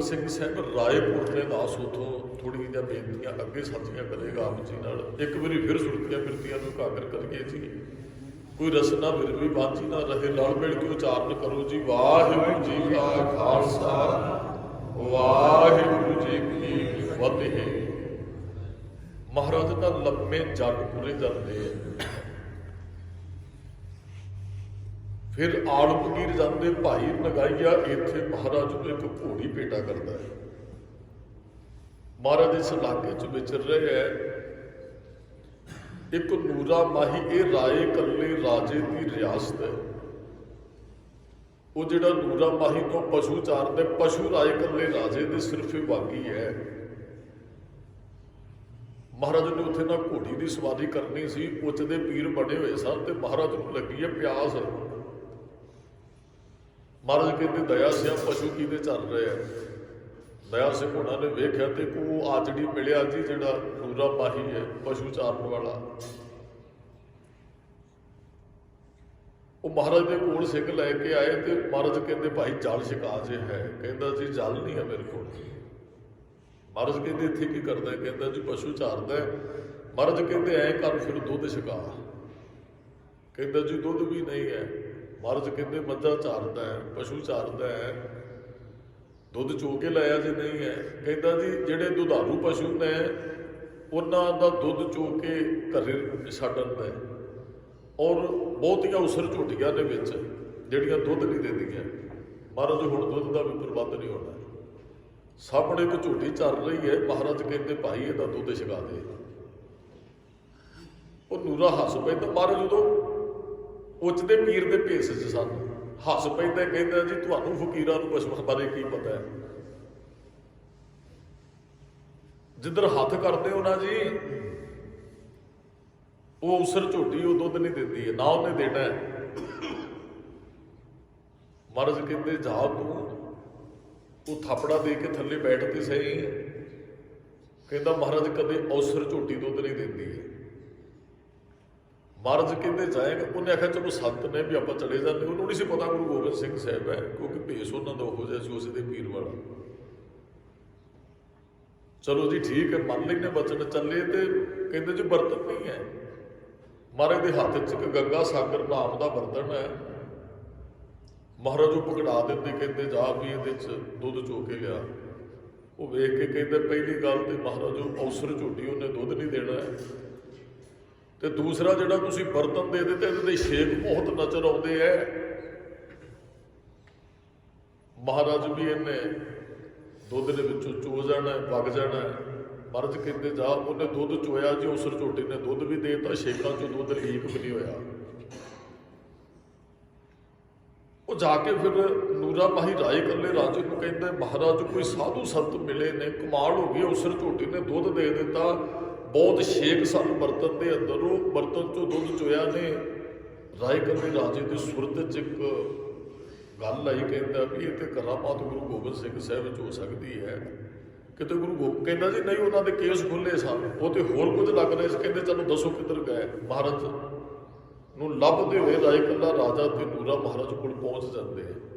ਸਿੰਘ ਸਾਹਿਬ ਰਾਏਪੁਰ ਦੇ ਦਾਸ ਉਥੋਂ ਥੋੜੀ ਜਿਹੀਆਂ ਬੇਨਤੀਆਂ ਅੱਗੇ ਸਾਂਝੀਆਂ ਕਰੇਗਾ ਆਪ ਜੀ ਨਾਲ। ਇੱਕ ਵਾਰੀ ਫਿਰ ਸੁਰਤੀਆਂ ਬਿਰਤੀਆਂ ਨੂੰ ਉਜਾਗਰ ਕਰੀਏ ਜੀ। ਕੋਈ ਰਸਨਾ ਫਿਰ ਵੀ ਬਾਂਝੀ ਨਾ ਰਹੇ, ਰਲ ਮਿਲ ਕੇ ਉਚਾਰਨ ਕਰੋ ਜੀ। ਵਾਹਿਗੁਰੂ ਜੀ ਕਾ ਖਾਲਸਾ, ਵਾਹਿਗੁਰੂ ਜੀ ਕੀ ਫਤਿਹ। ਮਹਾਰਾਜ ਦਾ ਲੰਮੇ ਜੱਗ ਪੂਰੇ ਜਾਂਦੇ ਆ। ਫਿਰ ਆਲਮਗੀਰ ਜਾਂਦੇ ਭਾਈ ਨਗਾਈਆ, ਇੱਥੇ ਮਹਾਰਾਜ ਨੂੰ ਇੱਕ ਘੋੜੀ ਭੇਟਾ ਕਰਦਾ ਹੈ। ਮਹਾਰਾਜ ਇਸ ਇਲਾਕੇ 'ਚ ਵਿਚਰ ਰਹੇ ਹੈ। ਇੱਕ ਨੂਰਾ ਮਾਹੀ, ਇਹ ਰਾਏ ਕੱਲੇ ਰਾਜੇ ਦੀ ਰਿਆਸਤ ਹੈ। ਉਹ ਜਿਹੜਾ ਨੂਰਾ ਮਾਹੀ ਤੋਂ ਪਸ਼ੂ ਚਾਰਦੇ, ਪਸ਼ੂ ਰਾਏ ਕੱਲੇ ਰਾਜੇ ਦੇ ਸਿਰਫ ਬਾਗੀ ਹੈ। ਮਹਾਰਾਜ ਨੇ ਉੱਥੇ ਨਾ ਘੋੜੀ ਦੀ ਸਵਾਰੀ ਕਰਨੀ ਸੀ। ਉੱਚ ਦੇ ਪੀਰ ਬਣੇ ਹੋਏ ਸਨ ਤੇ ਮਹਾਰਾਜ ਨੂੰ ਲੱਗੀ ਹੈ ਪਿਆਸ। ਮਹਾਰਾਜ ਕਹਿੰਦੇ ਦਇਆ ਸਿੰਘ ਪਸ਼ੂ ਕਿਹਦੇ ਚੱਲ ਰਹੇ ਆ। ਦਇਆ ਸਿੰਘ ਉਹਨਾਂ ਨੇ ਵੇਖਿਆ ਤੇ ਉਹ ਆਜੜੀ ਮਿਲਿਆ ਜੀ, ਜਿਹੜਾ ਨੂਰਾ ਮਾਹੀ ਹੈ ਪਸ਼ੂ ਚਾਰਨ ਵਾਲਾ। ਉਹ ਮਹਾਰਾਜ ਦੇ ਕੋਲ ਸਿੰਘ ਲੈ ਕੇ ਆਏ ਤੇ ਮਹਾਰਾਜ ਕਹਿੰਦੇ ਭਾਈ ਜਲ ਛਕਾ ਜੇ ਹੈ। ਕਹਿੰਦਾ ਜੀ ਜਲ ਨਹੀਂ ਹੈ ਮੇਰੇ ਕੋਲ। ਮਹਾਰਾਜ ਕਹਿੰਦੇ ਇੱਥੇ ਕੀ ਕਰਦਾ? ਕਹਿੰਦਾ ਜੀ ਪਸ਼ੂ ਚਾਰਦਾ। ਮਹਾਰਾਜ ਕਹਿੰਦੇ ਐਂ ਕਰ ਫਿਰ ਦੁੱਧ ਛਕਾ। ਕਹਿੰਦਾ ਜੀ ਦੁੱਧ ਵੀ ਨਹੀਂ ਹੈ। ਮਹਾਰਾਜ ਕਹਿੰਦੇ ਮੱਝਾਂ ਚਾਰਦਾ ਹੈ, ਪਸ਼ੂ ਚਾਰਦਾ ਹੈ, ਦੁੱਧ ਚੋ ਕੇ ਲਾਇਆ ਜੇ ਨਹੀਂ ਹੈ। ਕਹਿੰਦਾ ਜੀ ਜਿਹੜੇ ਦੁਧਾਰੂ ਪਸ਼ੂ ਨੇ ਉਹਨਾਂ ਦਾ ਦੁੱਧ ਚੋ ਕੇ ਘਰੇ ਛੱਡਣ ਦਾ, ਔਰ ਬਹੁਤੀਆਂ ਉਸਰ ਝੋਟੀਆਂ ਦੇ ਵਿੱਚ ਜਿਹੜੀਆਂ ਦੁੱਧ ਨਹੀਂ ਦਿੰਦੀਆਂ। ਮਹਾਰਾਜ ਹੁਣ ਦੁੱਧ ਦਾ ਵੀ ਪ੍ਰਬੰਧ ਨਹੀਂ ਹੋਣਾ। ਸਾਹਮਣੇ ਇੱਕ ਝੋਟੀ ਚੱਲ ਰਹੀ ਹੈ। ਮਹਾਰਾਜ ਕਹਿੰਦੇ ਭਾਈ ਇਹਦਾ ਦੁੱਧ ਛਕਾ ਦੇ। ਉਹ ਨੂਰਾ ਹੱਸ ਪੈਂਦਾ। ਮਹਾਰਾਜ ਉਦੋਂ ਉੱਚ ਦੇ ਪੀਰ ਦੇ ਭੇਸ 'ਚ ਸਨ। ਹੱਸ ਪੈਂਦਾ, ਕਹਿੰਦਾ ਜੀ ਤੁਹਾਨੂੰ ਫਕੀਰਾਂ ਨੂੰ ਪਸ਼ੂਆਂ ਬਾਰੇ ਕੀ ਪਤਾ ਹੈ? ਜਿੱਧਰ ਹੱਥ ਕਰਦੇ ਹੋ ਨਾ ਜੀ, ਉਹ ਉਸਰ ਝੋਟੀ ਉਹ ਦੁੱਧ ਨਹੀਂ ਦਿੰਦੀ ਹੈ, ਨਾ ਉਹਨੇ ਦੇਣਾ ਹੈ। ਮਹਾਰਾਜ ਕਹਿੰਦੇ ਜਾ ਤੂੰ ਉਹ ਥਾਪੜਾ ਦੇ ਕੇ ਥੱਲੇ ਬੈਠ ਕੇ ਸਹੀ। ਕਹਿੰਦਾ ਮਹਾਰਾਜ ਕਦੇ ਉਸਰ ਝੋਟੀ ਦੁੱਧ ਨਹੀਂ ਦਿੰਦੀ ਹੈ। ਮਹਾਰਾਜ ਕਹਿੰਦੇ ਜਾਏਗਾ। ਉਹਨੇ ਆਖਿਆ ਚਲੋ ਸੰਤ ਨੇ ਵੀ ਆਪਾਂ ਚਲੇ ਜਾਂਦੇ। ਉਹਨੂੰ ਨਹੀਂ ਸੀ ਪਤਾ ਗੁਰੂ ਗੋਬਿੰਦ ਸਿੰਘ ਸਾਹਿਬ ਹੈ, ਕਿਉਂਕਿ ਭੇਸ ਉਹਨਾਂ ਦਾ ਉਹੋ ਜਿਹਾ ਸੀ, ਉਸ ਦੇ ਪੀਰ ਵਾਲਾ। ਚਲੋ ਜੀ ਠੀਕ ਹੈ, ਮੰਨ ਲੈਂਦੇ ਬਚਨ। ਚੱਲੇ ਤੇ ਕਹਿੰਦੇ ਜੀ ਬਰਤਨ ਨਹੀਂ ਹੈ। ਮਹਾਰਾਜ ਦੇ ਹੱਥ 'ਚ ਇੱਕ ਗੰਗਾ ਸਾਗਰ ਨਾਮ ਦਾ ਬਰਤਨ ਹੈ। ਮਹਾਰਾਜ ਉਹ ਪਕੜਾ ਦਿੰਦੇ, ਕਹਿੰਦੇ ਜਾ ਵੀ ਇਹਦੇ 'ਚ ਦੁੱਧ ਚੋ ਕੇ ਲਿਆ। ਉਹ ਵੇਖ ਕੇ ਕਹਿੰਦੇ ਪਹਿਲੀ ਗੱਲ ਤੇ ਮਹਾਰਾਜ ਉਹ ਔਸਰ ਝੋਟੀ ਉਹਨੇ ਦੁੱਧ ਨਹੀਂ ਦੇਣਾ ਹੈ, ਤੇ ਦੂਸਰਾ ਜਿਹੜਾ ਤੁਸੀਂ ਬਰਤਨ ਦੇ ਦਿੱਤੇ ਇਹਦੇ ਤੇ ਛੇਕ ਬਹੁਤ ਨਜ਼ਰ ਆਉਂਦੇ ਹੈ। ਮਹਾਰਾਜ ਵੀ ਇਹਨੇ ਦੁੱਧ ਦੇ ਵਿੱਚੋਂ ਚੋ ਜਾਣਾ, ਵਗ ਜਾਣਾ। ਮਹਾਰਾਜ ਕਹਿੰਦੇ ਜਾ। ਉਹਨੇ ਦੁੱਧ ਚੋਇਆ ਜੀ, ਉਸਰ ਝੋਟੀ ਨੇ ਦੁੱਧ ਵੀ ਦੇ ਦਿੱਤਾ, ਛੇਕਾਂ 'ਚੋਂ ਦੁੱਧ ਲੀਕ ਵੀ ਨਹੀਂ ਹੋਇਆ। ਉਹ ਜਾ ਕੇ ਫਿਰ ਨੂਰਾ ਮਾਹੀ ਰਾਏ ਕੱਲੇ ਰਾਜੇ ਨੂੰ ਕਹਿੰਦਾ ਮਹਾਰਾਜ ਕੋਈ ਸਾਧੂ ਸੰਤ ਮਿਲੇ ਨੇ, ਕਮਾਲ ਹੋ ਗਈ। ਉਸਰ ਝੋਟੀ ਨੇ ਦੁੱਧ ਦੇ ਦਿੱਤਾ, ਬਹੁਤ ਛੇਕ ਸਨ ਬਰਤਨ ਦੇ ਅੰਦਰ। ਉਹ ਬਰਤਨ 'ਚੋਂ ਦੁੱਧ ਚੋਇਆ ਨੇ। ਰਾਏ ਕੱਲੇ ਰਾਜੇ ਦੀ ਸੁਰਤ 'ਚ ਇੱਕ ਗੱਲ ਆਈ। ਕਹਿੰਦਾ ਵੀ ਇਹ ਤੇ ਕਰਾਮਾਤ ਗੁਰੂ ਗੋਬਿੰਦ ਸਿੰਘ ਸਾਹਿਬ ਵਿੱਚ ਹੋ ਸਕਦੀ ਹੈ। ਕਿਤੇ ਗੁਰੂ ਗੋਬਿੰਦ ਕਹਿੰਦਾ ਜੀ ਨਹੀਂ, ਉਹਨਾਂ ਦੇ ਕੇਸ ਖੁੱਲੇ ਸਨ, ਉਹ ਤੇ ਹੋਰ ਕੁਝ ਲੱਗ ਰਹੇ ਸੀ। ਕਹਿੰਦੇ ਚਲੋ ਦੱਸੋ ਕਿੱਧਰ ਗਏ। ਮਹਾਰਾਜ ਨੂੰ ਲੱਭਦੇ ਹੋਏ ਰਾਏ ਕੱਲਾ ਰਾਜਾ ਤੇ ਨੂਰਾ ਮਹਾਰਾਜ ਕੋਲ ਪਹੁੰਚ ਜਾਂਦੇ।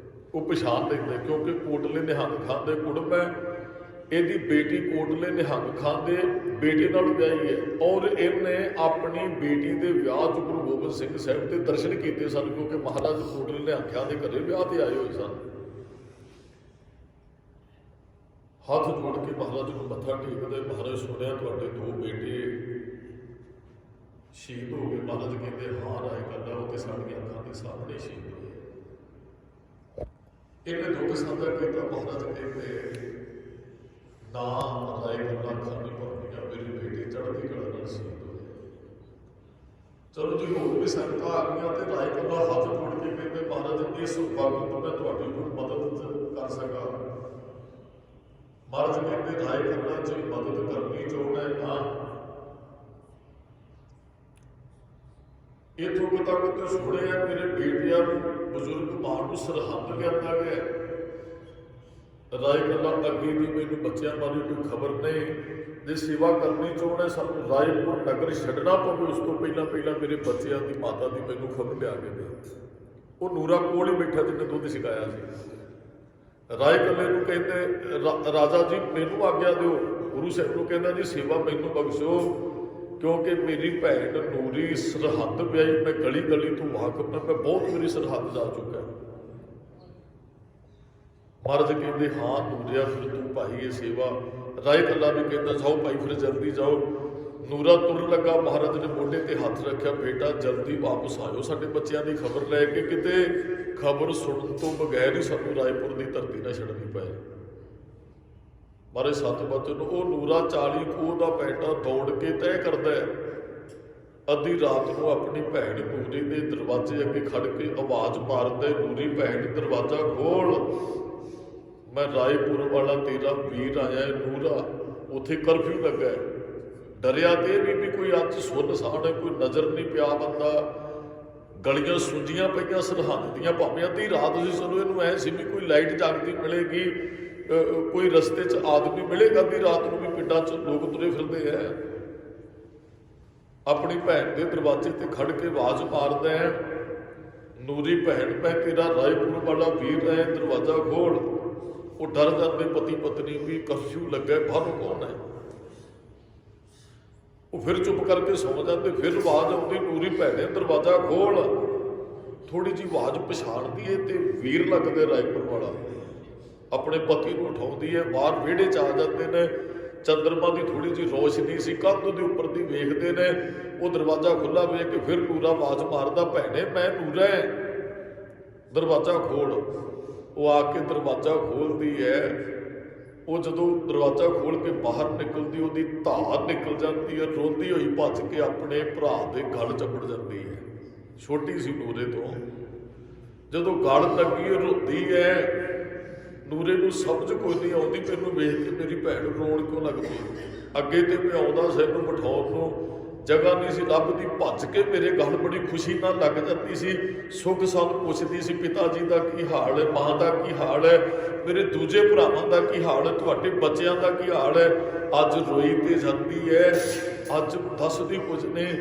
ਉਹ ਪਛਾਣ ਲੈਂਦੇ, ਕਿਉਂਕਿ ਕੋਟਲੇ ਨਿਹੰਗ ਖਾਂ ਦੇ ਕੁੜਮ ਹੈ। ਇਹਦੀ ਬੇਟੀ ਕੋਟਲੇ ਨਿਹੰਗ ਖਾਂ ਦੇ ਬੇਟੇ ਨਾਲ ਵਿਆਹੀ ਹੈ, ਔਰ ਇਹਨੇ ਆਪਣੀ ਬੇਟੀ ਦੇ ਵਿਆਹ 'ਚ ਗੁਰੂ ਗੋਬਿੰਦ ਸਿੰਘ ਸਾਹਿਬ ਦੇ ਦਰਸ਼ਨ ਕੀਤੇ ਸਨ, ਕਿਉਂਕਿ ਮਹਾਰਾਜ ਕੋਟਲੇ ਨਿਹੰਗ ਖਾਂ ਦੇ ਘਰੇ ਵਿਆਹ ਤੇ ਆਏ ਹੋਏ ਸਨ। ਹੱਥ ਜੋੜ ਕੇ ਮਹਾਰਾਜ ਨੂੰ ਮੱਥਾ ਟੇਕਦੇ। ਮਹਾਰਾਜ ਸੁਣਿਆ ਤੁਹਾਡੇ ਦੋ ਬੇਟੇ ਸ਼ਹੀਦ ਹੋ ਗਏ। ਮਹਾਰਾਜ ਕਹਿੰਦੇ ਹਾਂ ਰਾਏ ਕੱਲਾ, ਉਹ ਤੇ ਸਾਡੀਆਂ ਅੱਖਾਂ ਦੇ ਸਾਹਮਣੇ ਸ਼ਹੀਦ ਹੋਏ। ਇਹਨੇ ਦੁੱਖ ਸਾਂਝਾ ਕੀਤਾ। ਮਹਾਰਾਜ ਕਹਿੰਦੇ ਨਾ ਰਾਏ ਕੱਲਾ ਅੱਖਾਂ ਨਹੀਂ ਭਰਨੀਆਂ, ਮੇਰੀ ਬੇਟੀ ਚੜ੍ਹਦੀ ਕਲਾ ਨਾਲ ਸ਼ਹੀਦ ਹੋਏ। ਚਲੋ ਜੀ ਹੋਰ ਵੀ ਸੰਗਤਾਂ ਆ ਗਈਆਂ ਤੇ ਰਾਏ ਕੱਲਾ ਹੱਥ ਜੋੜ ਕੇ ਕਹਿੰਦੇ ਮਹਾਰਾਜ ਇਸ ਵਕਤ ਤੋਂ ਮੈਂ ਤੁਹਾਡੀ ਕੋਈ ਮਦਦ ਕਰ ਸਕਾਂ। ਮਹਾਰਾਜ ਕਹਿੰਦੇ ਰਾਏ ਕੱਲਾ ਜੇ ਮਦਦ ਕਰਨੀ ਚਾਹੁੰਦਾ ਹੈ ਤਾਂ ਇੱਥੋਂ ਤੱਕ ਤੇ ਸੁਣਿਆ ਮੇਰੇ ਬੇਟਿਆਂ ਨੂੰ, ਬਜ਼ੁਰਗ ਮਾਂ ਨੂੰ ਸਰਹੰਦ ਲਿਆਂਦਾ ਗਿਆ। ਰਾਏ ਕੱਲਾ ਅੱਗੇ ਦੀ ਮੈਨੂੰ ਬੱਚਿਆਂ ਬਾਰੇ ਕੋਈ ਖਬਰ ਨਹੀਂ। ਜੇ ਸੇਵਾ ਕਰਨੀ ਚਾਹੁੰਦਾ ਸਾਨੂੰ ਰਾਏਪੁਰ ਨਗਰ ਛੱਡਣਾ ਪਵੇ, ਉਸ ਤੋਂ ਪਹਿਲਾਂ ਮੇਰੇ ਬੱਚਿਆਂ ਦੀ ਮਾਤਾ ਦੀ ਮੈਨੂੰ ਖਬਰ ਲਿਆ ਕੇ ਦੇ। ਉਹ ਨੂਰਾ ਕੋਲ ਹੀ ਬੈਠਾ ਜਿਹਨੇ ਦੁੱਧ ਛਕਾਇਆ ਸੀ। ਰਾਏ ਕੱਲੇ ਨੂੰ ਕਹਿੰਦੇ ਰਾਜਾ ਜੀ ਮੈਨੂੰ ਆਗਿਆ ਦਿਓ। ਗੁਰੂ ਸਾਹਿਬ ਨੂੰ ਕਹਿੰਦਾ ਜੀ ਸੇਵਾ ਮੈਨੂੰ ਬਖਸ਼ੋ, ਕਿਉਂਕਿ ਮੇਰੀ ਭੈਣ ਨੂਰੀ ਸਰਹੱਦ ਵਿਆਹੀ, ਮੈਂ ਗਲੀ ਗਲੀ ਤੋਂ ਵਾਕਫ ਹਾਂ, ਮੈਂ ਬਹੁਤ ਮੇਰੀ ਸਰਹੱਦ ਜਾ ਚੁੱਕਾ। ਮਹਾਰਾਜ ਕਹਿੰਦੇ ਹਾਂ ਨੂਰਿਆ ਫਿਰ ਤੂੰ ਭਾਈ ਇਹ ਸੇਵਾ। ਰਾਏ ਕੱਲਾ ਵੀ ਕਹਿੰਦਾ ਜਾਓ ਭਾਈ ਫਿਰ ਜਲਦੀ ਜਾਓ। ਨੂਰਾ ਤੁਰ ਲੱਗਾ, ਮਹਾਰਾਜ ਨੇ ਮੋਢੇ ਤੇ ਹੱਥ ਰੱਖਿਆ, ਬੇਟਾ ਜਲਦੀ ਵਾਪਸ ਆਇਓ, ਸਾਡੇ ਬੱਚਿਆਂ ਦੀ ਖਬਰ ਲੈ ਕੇ, ਕਿਤੇ ਖਬਰ ਸੁਣਨ ਤੋਂ ਬਗੈਰ ਹੀ ਸਾਨੂੰ ਰਾਏਪੁਰ ਦੀ ਧਰਤੀ ਨਾ ਛੱਡਣੀ ਪਏ। ਮਹਾਰਾਜ ਸੱਤ ਬਚਨ। ਉਹ ਨੂਰਾ 40 ਕੋਹ ਦਾ ਬੇਟਾ ਦੌੜ ਕੇ ਤੈਅ ਕਰਦਾ ਹੈ। ਅੱਧੀ ਰਾਤ ਨੂੰ ਆਪਣੀ ਭੈਣ ਨੂਰੀ ਦੇ ਦਰਵਾਜ਼ੇ ਅੱਗੇ ਖੜ ਕੇ ਆਵਾਜ਼ ਮਾਰਦਾ, ਨੂਰੀ ਭੈਣ ਦਰਵਾਜ਼ਾ ਖੋਲ, ਮੈਂ ਰਾਏਪੁਰ ਵਾਲਾ ਤੇਰਾ ਵੀਰ ਆਇਆ ਨੂਰਾ, ਉੱਥੇ ਕਰਫਿਊ ਲੱਗਾ। ਡਰਿਆ ਤੇ ਵੀ ਕੋਈ ਅੱਜ ਸੁੰਨਸਾਨ ਹੈ, ਕੋਈ ਨਜ਼ਰ ਨਹੀਂ ਪਿਆ ਬੰਦਾ, ਗਲੀਆਂ ਸੁੰਜੀਆਂ ਪਈਆਂ ਸਰਹੱਦ ਦੀਆਂ, ਭਾਵੇਂ ਅੱਧੀ ਰਾਤ ਸੀ। ਚਲੋ ਇਹਨੂੰ ਐ ਸੀ ਵੀ ਕੋਈ ਲਾਈਟ ਜਗਦੀ ਮਿਲੇਗੀ, ਕੋਈ ਰਸਤੇ 'ਚ ਆਦਮੀ ਮਿਲੇਗਾ, ਅੱਧੀ ਰਾਤ ਨੂੰ ਵੀ ਪਿੰਡਾਂ 'ਚ ਲੋਕ ਤੁਰੇ ਫਿਰਦੇ ਹੈ। ਆਪਣੀ ਭੈਣ ਦੇ ਦਰਵਾਜ਼ੇ ਤੇ ਖੜ ਕੇ ਆਵਾਜ਼ ਮਾਰਦਾ ਹੈ, ਨੂਰੀ ਭੈਣ ਮੈਂ ਤੇਰਾ ਰਾਏਪੁਰ ਵਾਲਾ ਵੀਰ ਹੈ, ਦਰਵਾਜ਼ਾ ਖੋਲ। ਉਹ ਡਰ ਜਾਂਦੇ ਪਤੀ ਪਤਨੀ ਵੀ ਕਰਫਿਊ ਲੱਗਾ, ਬਾਹਰੋਂ ਕੌਣ ਹੈ। ਉਹ ਫਿਰ ਚੁੱਪ ਕਰਕੇ ਸੌਂ ਜਾਂਦੇ। ਫਿਰ ਆਵਾਜ਼ ਆਉਂਦੀ, ਨੂਰੀ ਭੈਣੇ ਦਰਵਾਜ਼ਾ ਖੋਲ। ਥੋੜੀ ਜਿਹੀ ਆਵਾਜ਼ ਪਛਾਣਦੀ ਹੈ ਤੇ ਵੀਰ ਲੱਗਦੇ ਰਾਏਪੁਰ ਵਾਲਾ, ਆਪਣੇ ਪਤੀ ਨੂੰ ਉਠਾਉਂਦੀ ਹੈ। ਬਾਹਰ ਵਿਹੜੇ 'ਚ ਆ ਜਾਂਦੇ ਨੇ, ਚੰਦਰਮਾ ਦੀ ਥੋੜੀ ਜਿਹੀ ਰੋਸ਼ਨੀ ਸੀ, ਕੰਧ ਦੇ ਉੱਪਰ ਦੀ ਵੇਖਦੇ ਨੇ। ਉਹ ਦਰਵਾਜ਼ਾ ਖੁੱਲ੍ਹਾ ਵੇਖ ਕੇ ਫਿਰ ਨੂਰਾ ਆਵਾਜ਼ ਮਾਰਦਾ, ਭੈਣੇ ਮੈਂ ਨੂਰਾ ਹੈ, ਦਰਵਾਜ਼ਾ ਖੋਲ। ਉਹ ਆ ਕੇ ਦਰਵਾਜ਼ਾ ਖੋਲ੍ਹਦੀ ਹੈ। ਉਹ ਜਦੋਂ ਦਰਵਾਜ਼ਾ ਖੋਲ੍ਹ ਕੇ ਬਾਹਰ ਨਿਕਲਦੀ, ਉਹਦੀ ਧਾਰ ਨਿਕਲ ਜਾਂਦੀ ਹੈ, ਰੋਂਦੀ ਹੋਈ ਭੱਜ ਕੇ ਆਪਣੇ ਭਰਾ ਦੇ ਗਲ ਚੰਬੜ ਜਾਂਦੀ ਹੈ। ਛੋਟੀ ਸੀ ਨੂਰੇ ਤੋਂ, ਜਦੋਂ ਗਲ ਲੱਗੀ ਰੋਂਦੀ ਹੈ। ਨੂਰੇ ਨੂੰ ਸਮਝ ਕੋਈ ਨਹੀਂ ਆਉਂਦੀ, ਮੈਨੂੰ ਵੇਖ ਕੇ ਮੇਰੀ ਭੈਣ ਰੋਣ ਕਿਉਂ ਲੱਗ ਪਈ। ਅੱਗੇ ਤੇ ਮੈਂ ਆਉਂਦਾ ਸੀ ਇਹਨੂੰ ਬਿਠਾਉਣ ਨੂੰ, ਜਗ੍ਹਾ ਨਹੀਂ ਸੀ ਲੱਭਦੀ, ਭੱਜ ਕੇ ਮੇਰੇ ਗਲ ਬੜੀ ਖੁਸ਼ੀ ਨਾਲ ਲੱਗ ਜਾਂਦੀ ਸੀ। ਸੁੱਖ ਸਾਲ ਪੁੱਛਦੀ ਸੀ, ਪਿਤਾ ਜੀ ਦਾ ਕੀ ਹਾਲ ਹੈ, ਮਾਂ ਦਾ ਕੀ ਹਾਲ ਹੈ, ਮੇਰੇ ਦੂਜੇ ਭਰਾਵਾਂ ਦਾ ਕੀ ਹਾਲ ਹੈ, ਤੁਹਾਡੇ ਬੱਚਿਆਂ ਦਾ ਕੀ ਹਾਲ ਹੈ। ਅੱਜ ਰੋਈ ਤੇ ਜਾਂਦੀ ਹੈ, ਅੱਜ ਦੱਸਦੀ ਕੁਝ ਨੇ।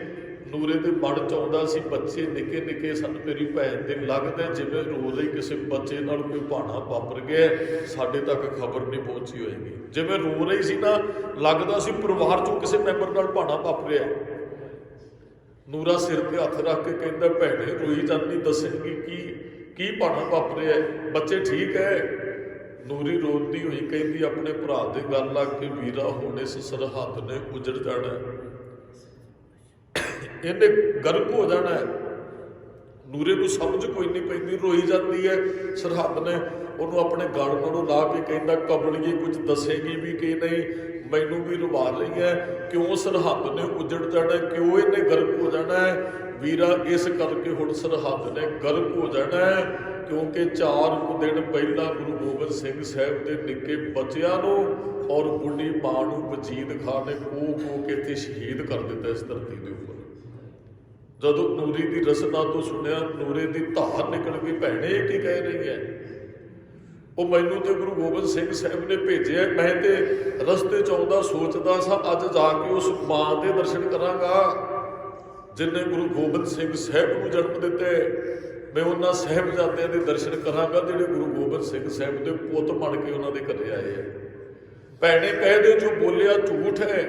ਨੂਰੇ ਦੇ ਮਨ 'ਚ ਆਉਂਦਾ ਸੀ, ਬੱਚੇ ਨਿੱਕੇ ਨਿੱਕੇ ਸਨ ਮੇਰੀ ਭੈਣ ਦੇ, ਲੱਗਦਾ ਜਿਵੇਂ ਰੋ ਰਹੀ ਕਿਸੇ ਬੱਚੇ ਨਾਲ ਕੋਈ ਭਾਣਾ ਵਾਪਰ ਗਿਆ, ਸਾਡੇ ਤੱਕ ਖਬਰ ਨਹੀਂ ਪਹੁੰਚੀ ਹੋਏਗੀ। ਜਿਵੇਂ ਰੋ ਰਹੀ ਸੀ ਨਾ, ਲੱਗਦਾ ਸੀ ਪਰਿਵਾਰ 'ਚੋਂ ਕਿਸੇ ਮੈਂਬਰ ਨਾਲ ਭਾਣਾ ਵਾਪਰਿਆ। ਨੂਰਾ ਸਿਰ ਤੇ ਹੱਥ ਰੱਖ ਕੇ ਕਹਿੰਦਾ, ਭੈਣੇ ਰੋਈ ਜਾਂਦੀ, ਦੱਸੇਗੀ ਕੀ ਭਾਣਾ ਵਾਪਰਿਆ, ਬੱਚੇ ਠੀਕ ਹੈ। ਨੂਰੀ ਰੋਂਦੀ ਹੋਈ ਕਹਿੰਦੀ ਆਪਣੇ ਭਰਾ ਦੇ ਗੱਲ ਲੱਗ ਕੇ, ਵੀਰਾ ਹੁਣ ਇਸ ਸਰਹੱਦ ਨੇ ਉਜੜ ਜਾਣਾ, ਇਹਨੇ ਗਰਕ ਹੋ ਜਾਣਾ ਹੈ। ਨੂਰੇ ਨੂੰ ਸਮਝ ਕੋਈ ਨਹੀਂ ਪੈਂਦੀ, ਰੋਈ ਜਾਂਦੀ ਹੈ। ਸਰਹੱਦ ਨੇ ਉਹਨੂੰ ਆਪਣੇ ਗਲ ਕੋਲੋਂ ਲਾ ਕੇ ਕਹਿੰਦਾ, ਕਬਲੀਏ ਕੁਝ ਦੱਸੇਗੀ ਵੀ ਕਿ ਨਹੀਂ, ਮੈਨੂੰ ਵੀ ਰੁਵਾ ਰਹੀ ਹੈ, ਕਿਉਂ ਸਰਹੱਦ ਨੇ ਉਜੜ ਜਾਣਾ, ਕਿਉਂ ਇਹਨੇ ਗਰਕ ਹੋ ਜਾਣਾ ਹੈ। ਵੀਰਾ ਇਸ ਕਰਕੇ ਹੁਣ ਸਰਹੱਦ ਨੇ ਗਰਕ ਹੋ ਜਾਣਾ ਹੈ, ਕਿਉਂਕਿ 4 ਦਿਨ ਪਹਿਲਾਂ ਗੁਰੂ ਗੋਬਿੰਦ ਸਿੰਘ ਸਾਹਿਬ ਦੇ ਨਿੱਕੇ ਬੱਚਿਆਂ ਨੂੰ ਔਰ ਬੁੱਢੀ ਮਾਂ ਨੂੰ ਵਜੀਦ ਖਾਨ ਨੇ ਕੋਹ ਕੇ ਇੱਥੇ ਸ਼ਹੀਦ ਕਰ ਦਿੱਤਾ ਇਸ ਧਰਤੀ ਦੇ ਉੱਪਰ। ਜਦੋਂ ਨੂਰੀ ਦੀ ਰਸਨਾ ਤੋਂ ਸੁਣਿਆ, ਨੂਰੇ ਦੀ ਧਾਰ ਨਿਕਲ ਗਈ, ਭੈਣੇ ਇਹ ਕੀ ਕਹਿ ਰਹੀ ਹੈ। ਉਹ ਮੈਨੂੰ ਤੇ ਗੁਰੂ ਗੋਬਿੰਦ ਸਿੰਘ ਸਾਹਿਬ ਨੇ ਭੇਜਿਆ, ਮੈਂ ਤੇ ਰਸਤੇ 'ਚ ਆਉਂਦਾ ਸੋਚਦਾ ਸਾਂ ਅੱਜ ਜਾ ਕੇ ਉਸ ਮਾਂ ਦੇ ਦਰਸ਼ਨ ਕਰਾਂਗਾ ਜਿਹਨੇ ਗੁਰੂ ਗੋਬਿੰਦ ਸਿੰਘ ਸਾਹਿਬ ਨੂੰ ਜਨਮ ਦਿੱਤੇ। ਮੈਂ ਉਹਨਾਂ ਸਾਹਿਬਜ਼ਾਦਿਆਂ ਦੇ ਦਰਸ਼ਨ ਕਰਾਂਗਾ ਜਿਹੜੇ ਗੁਰੂ ਗੋਬਿੰਦ ਸਿੰਘ ਸਾਹਿਬ ਦੇ ਪੁੱਤ ਬਣ ਕੇ ਉਹਨਾਂ ਦੇ ਘਰੇ ਆਏ ਹੈ। ਭੈਣੇ ਕਹਿ ਦੇ ਜੋ ਬੋਲਿਆ ਝੂਠ ਹੈ।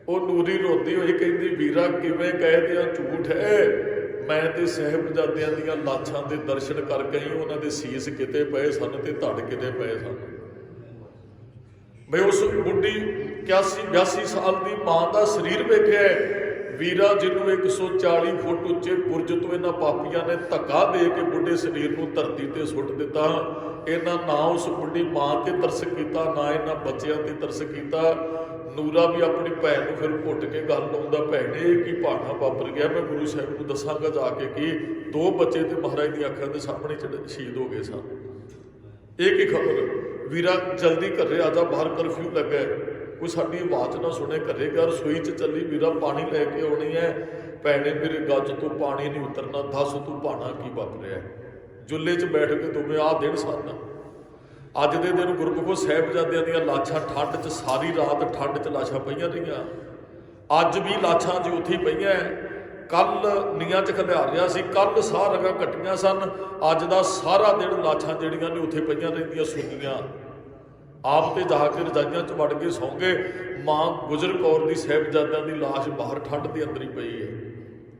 ਉਹ ਨੂਰੀ ਰੋਂਦੀ ਹੋਈ ਕਹਿੰਦੀ, ਵੀਰਾ ਕਿਵੇਂ ਕਹਿ ਦਿਆਂ ਝੂਠ ਹੈ, ਮੈਂ ਤੇ ਸਾਹਿਬਜ਼ਾਦਿਆਂ ਦੀਆਂ ਲਾਸ਼ਾਂ ਦੇ ਦਰਸ਼ਨ ਕਰਕੇ ਆਈ, ਉਹਨਾਂ ਦੇ ਸੀਸ ਕਿਤੇ ਪਏ ਸਨ ਤੇ ਧੜ ਕਿਤੇ ਪਏ ਸਨ। ਮੈਂ ਉਸ ਬੁੱਢੀ 81-82 ਸਾਲ ਦੀ ਮਾਂ ਦਾ ਸਰੀਰ ਵੇਖਿਆ ਵੀਰਾ, ਜਿਹਨੂੰ 140 ਫੁੱਟ ਉੱਚੇ ਬੁਰਜ ਤੋਂ ਇਹਨਾਂ ਪਾਪੀਆਂ ਨੇ ਧੱਕਾ ਦੇ ਕੇ ਬੁੱਢੇ ਸਰੀਰ ਨੂੰ ਧਰਤੀ ਤੇ ਸੁੱਟ ਦਿੱਤਾ। ਇਹਨਾਂ ਨਾ ਉਸ ਬੁੱਢੀ ਮਾਂ ਤੇ ਤਰਸ ਕੀਤਾ, ਨਾ ਇਹਨਾਂ ਬੱਚਿਆਂ ਤੇ ਤਰਸ ਕੀਤਾ। ਨੂਰਾ ਵੀ ਆਪਣੀ ਭੈਣ ਨੂੰ ਫਿਰ ਘੁੱਟ ਕੇ ਗੱਲ ਲਾਉਂਦਾ, ਭੈਣੇ ਇਹ ਕੀ ਭਾਣਾ ਵਾਪਰ ਗਿਆ, ਮੈਂ ਗੁਰੂ ਸਾਹਿਬ ਨੂੰ ਦੱਸਾਂਗਾ ਜਾ ਕੇ ਕਿ 2 ਬੱਚੇ ਤੇ ਮਹਾਰਾਜ ਦੀ ਅੱਖਾਂ ਦੇ ਸਾਹਮਣੇ ਸ਼ਹੀਦ ਹੋ ਗਏ ਸਨ। ਇਹ ਕੀ ਖਬਰ। ਵੀਰਾ ਜਲਦੀ ਘਰੇ ਆ ਜਾ, ਬਾਹਰ ਕਰਫਿਊ ਲੱਗਾ, ਕੋਈ ਸਾਡੀ ਆਵਾਜ਼ ਨਾ ਸੁਣੇ, ਘਰੇ ਗਿਆ ਰਸੋਈ 'ਚ ਚੱਲੀ, ਵੀਰਾ ਪਾਣੀ ਲੈ ਕੇ ਆਉਣੀ ਹੈ। ਭੈਣੇ ਮੇਰੇ ਗੱਜ ਤੋਂ ਪਾਣੀ ਨਹੀਂ ਉਤਰਨਾ, ਦੱਸ ਤੂੰ ਭਾਣਾ ਕੀ ਵਾਪਰਿਆ। ਜੁੱਲੇ 'ਚ ਬੈਠ ਕੇ ਦੋਵੇਂ ਆਹ ਦਿਨ ਸਨ। ਅੱਜ ਦੇ ਦਿਨ ਗੁਰਮੁਖੋ ਸਾਹਿਬਜ਼ਾਦਿਆਂ ਦੀਆਂ ਲਾਸ਼ਾਂ ਠੰਡ 'ਚ, ਸਾਰੀ ਰਾਤ ਠੰਡ 'ਚ ਲਾਸ਼ਾਂ ਪਈਆਂ ਰਹੀਆਂ। ਅੱਜ ਵੀ ਲਾਸ਼ਾਂ ਜੀ ਉੱਥੇ ਹੀ ਪਈਆਂ। ਕੱਲ ਨੀਆਂ 'ਚ ਖਿਲਾਰ ਰਿਹਾ ਸੀ, ਕੱਲ ਸਾਹ ਰਗਾਂ ਕੱਟੀਆਂ ਸਨ, ਅੱਜ ਦਾ ਸਾਰਾ ਦਿਨ ਲਾਸ਼ਾਂ ਜਿਹੜੀਆਂ ਨੇ ਉੱਥੇ ਪਈਆਂ ਰਹਿੰਦੀਆਂ ਸੁੱਜੀਆਂ। ਆਪ ਤੇ ਜਾ ਕੇ ਰਜਾਈਆਂ 'ਚ ਵੜ ਕੇ ਸੌਂ ਗਏ। ਮਾਂ ਗੁਜਰ ਕੌਰ ਦੀ ਸਾਹਿਬਜ਼ਾਦਿਆਂ ਦੀ ਲਾਸ਼ ਬਾਹਰ ਠੰਡ ਦੇ ਅੰਦਰ ਹੀ ਪਈ ਹੈ,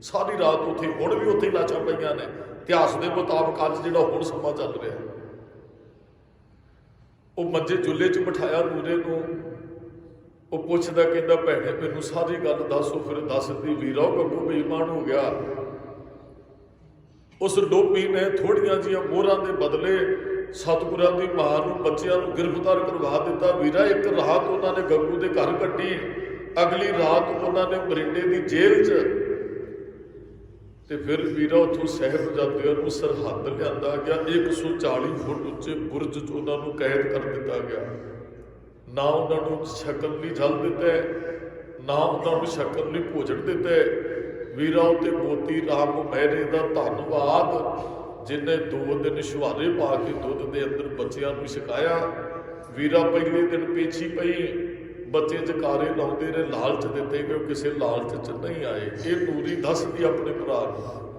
ਸਾਰੀ ਰਾਤ ਉੱਥੇ, ਹੁਣ ਵੀ ਉੱਥੇ ਹੀ ਲਾਸ਼ਾਂ ਪਈਆਂ ਨੇ ਇਤਿਹਾਸ ਦੇ ਮੁਤਾਬਕ। ਅੱਜ ਜਿਹੜਾ ਹੁਣ ਸਮਾਂ ਚੱਲ ਰਿਹਾ, ਉਹ ਮੰਜੇ ਜੁੱਲੇ 'ਚ ਬਿਠਾਇਆ ਨੂਰੇ ਨੂੰ। ਉਹ ਪੁੱਛਦਾ, ਕਹਿੰਦਾ ਭੈਣੇ ਮੈਨੂੰ ਸਾਰੀ ਗੱਲ ਦੱਸੋ। ਫਿਰ ਦੱਸਦੀ, ਵੀਰਾ ਗੱਗੂ ਬੇਈਮਾਨ ਹੋ ਗਿਆ। ਉਸ ਡੋਬੀ ਨੇ ਥੋੜੀਆਂ ਜਿਹੀਆਂ ਮੋਹਰਾਂ ਦੇ ਬਦਲੇ ਸਤਿਗੁਰਾਂ ਦੀ ਮਾਂ ਨੂੰ, ਬੱਚਿਆਂ ਨੂੰ ਗ੍ਰਿਫਤਾਰ ਕਰਵਾ ਦਿੱਤਾ। ਵੀਰਾ ਇੱਕ ਰਾਤ ਉਹਨਾਂ ਨੇ ਗੱਗੂ ਦੇ ਘਰ ਕੱਟੀ, ਅਗਲੀ ਰਾਤ ਉਹਨਾਂ ਨੇ ਮਰਿੰਡੇ ਦੀ ਜੇਲ੍ਹ 'ਚ, ਤੇ ਫਿਰ ਵੀਰਾ ਉੱਥੋਂ ਸਾਹਿਬਜ਼ਾਦਿਆਂ ਨੂੰ ਸਰਹੱਦ ਲਿਆਂਦਾ ਗਿਆ। 140 ਫੁੱਟ ਉੱਚੇ ਬੁਰਜ 'ਚ ਉਹਨਾਂ ਨੂੰ ਕੈਦ ਕਰ ਦਿੱਤਾ ਗਿਆ। ਨਾ ਉਹਨਾਂ ਨੂੰ ਛਕਣ ਲਈ ਜਲ ਦਿੱਤਾ, ਨਾ ਉਹਨਾਂ ਨੂੰ ਛਕਣ ਲਈ ਭੋਜਨ ਦਿੱਤਾ। ਵੀਰਾ ਉੱਤੇ ਮੋਤੀ ਰਾਮ ਮਹਿਰੇ ਦਾ ਧੰਨਵਾਦ, ਜਿਹਨੇ 2 ਦਿਨ ਸ਼ੁਹਾਰੇ ਪਾ ਕੇ ਦੁੱਧ ਦੇ ਅੰਦਰ ਬੱਚਿਆਂ ਨੂੰ ਛਕਾਇਆ। ਵੀਰਾ ਪਹਿਲੇ ਦਿਨ ਪੇਛੀ ਪਈ, ਬੱਚੇ ਜਕਾਰੇ ਲਾਉਂਦੇ ਰਹੇ, ਲਾਲਚ ਦਿੱਤੇ ਕਿ ਉਹ ਕਿਸੇ ਲਾਲਚ 'ਚ ਨਹੀਂ ਆਏ। ਇਹ ਨੂਰੀ ਦੱਸਦੀ ਆਪਣੇ ਭਰਾ ਨੂੰ।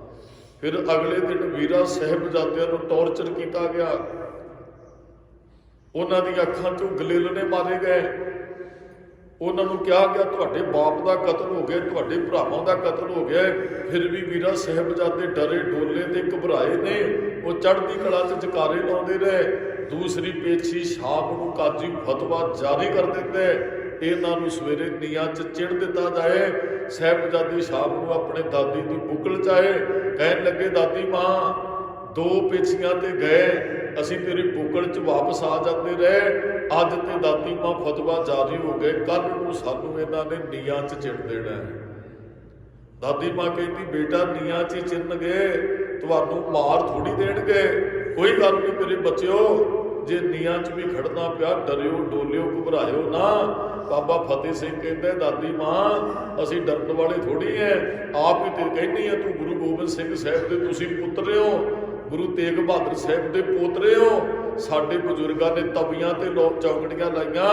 ਫਿਰ ਅਗਲੇ ਦਿਨ ਵੀਰਾ ਸਾਹਿਬਜ਼ਾਦਿਆਂ ਨੂੰ ਟੌਰਚਰ ਕੀਤਾ ਗਿਆ, ਉਹਨਾਂ ਦੀਆਂ ਅੱਖਾਂ 'ਚੋਂ ਗਲੇਲਣੇ ਮਾਰੇ ਗਏ। ਉਹਨਾਂ ਨੂੰ ਕਿਹਾ ਗਿਆ ਤੁਹਾਡੇ ਬਾਪ ਦਾ ਕਤਲ ਹੋ ਗਿਆ, ਤੁਹਾਡੇ ਭਰਾਵਾਂ ਦਾ ਕਤਲ ਹੋ ਗਿਆ। ਫਿਰ ਵੀ ਵੀਰਾ ਸਾਹਿਬਜ਼ਾਦੇ ਡਰੇ ਡੋਲੇ ਤੇ ਘਬਰਾਏ ਨੇ, ਉਹ ਚੜ੍ਹਦੀ ਕਲਾ 'ਚ ਜਕਾਰੇ ਲਾਉਂਦੇ ਰਹੇ। ਦੂਸਰੀ ਪੇਛੀ ਸ਼ਾਮ ਨੂੰ ਕਾਜੀ ਫਤਵਾ ਜਾਰੀ ਕਰ ਦਿੰਦੇ, ਇਹਨਾਂ ਨੂੰ ਸਵੇਰੇ ਨੀਆਂ 'ਚ ਚਿਣ ਦਿੱਤਾ ਜਾਏ। ਸਾਹਿਬਜ਼ਾਦੇ ਸ਼ਾਮ ਨੂੰ ਆਪਣੇ ਦਾਦੀ ਦੀ ਬੁੱਕਲ 'ਚ ਆਏ, ਕਹਿਣ ਲੱਗੇ ਦਾਦੀ ਮਾਂ 2 ਪੇਛੀਆਂ ਤੇ ਗਏ, ਅਸੀਂ ਤੇਰੀ ਬੁੱਕਲ 'ਚ ਵਾਪਸ ਆ ਜਾਂਦੇ ਰਹੇ। ਅੱਜ ਤੇ ਦਾਦੀ ਮਾਂ ਫਤਵਾ ਜਾਰੀ ਹੋ ਗਏ, ਕੱਲ ਨੂੰ ਸਾਨੂੰ ਇਹਨਾਂ ਨੇ ਨੀਆਂ 'ਚ ਚਿਣ ਦੇਣਾ ਹੈ। ਦਾਦੀ ਮਾਂ ਕਹਿੰਦੀ ਬੇਟਾ ਨੀਆਂ 'ਚ ਹੀ ਚਿਣਨਗੇ, ਤੁਹਾਨੂੰ ਮਾਰ ਥੋੜੀ ਦੇਣਗੇ। ਕੋਈ ਗੱਲ ਨਹੀਂ ਮੇਰੇ ਬੱਚਿਓ, ਜੇ ਨੀਆਂ 'ਚ ਵੀ ਖੜਨਾ ਪਿਆ ਡਰਿਓ ਡੋਲਿਓ ਘਬਰਾਇਓ ਨਾ। ਬਾਬਾ ਫਤਿਹ ਸਿੰਘ ਕਹਿੰਦਾ ਦਾਦੀ ਮਾਂ ਅਸੀਂ ਡਰਨ ਵਾਲੇ ਥੋੜੀ ਐ, ਆਪ ਹੀ ਤੇ ਕਹਿੰਦੀ ਆ ਤੂੰ ਗੁਰੂ ਗੋਬਿੰਦ ਸਿੰਘ ਸਾਹਿਬ ਦੇ ਤੁਸੀਂ ਪੁੱਤਰ ਹੋ, ਗੁਰੂ ਤੇਗ ਬਹਾਦਰ ਸਾਹਿਬ ਦੇ ਪੋਤਰੇ ਹੋ। ਸਾਡੇ ਬਜ਼ੁਰਗਾਂ ਨੇ ਤਵੀਆਂ ਤੇ ਲੋਕ ਚੌਂਕੜੀਆਂ ਲਾਈਆਂ,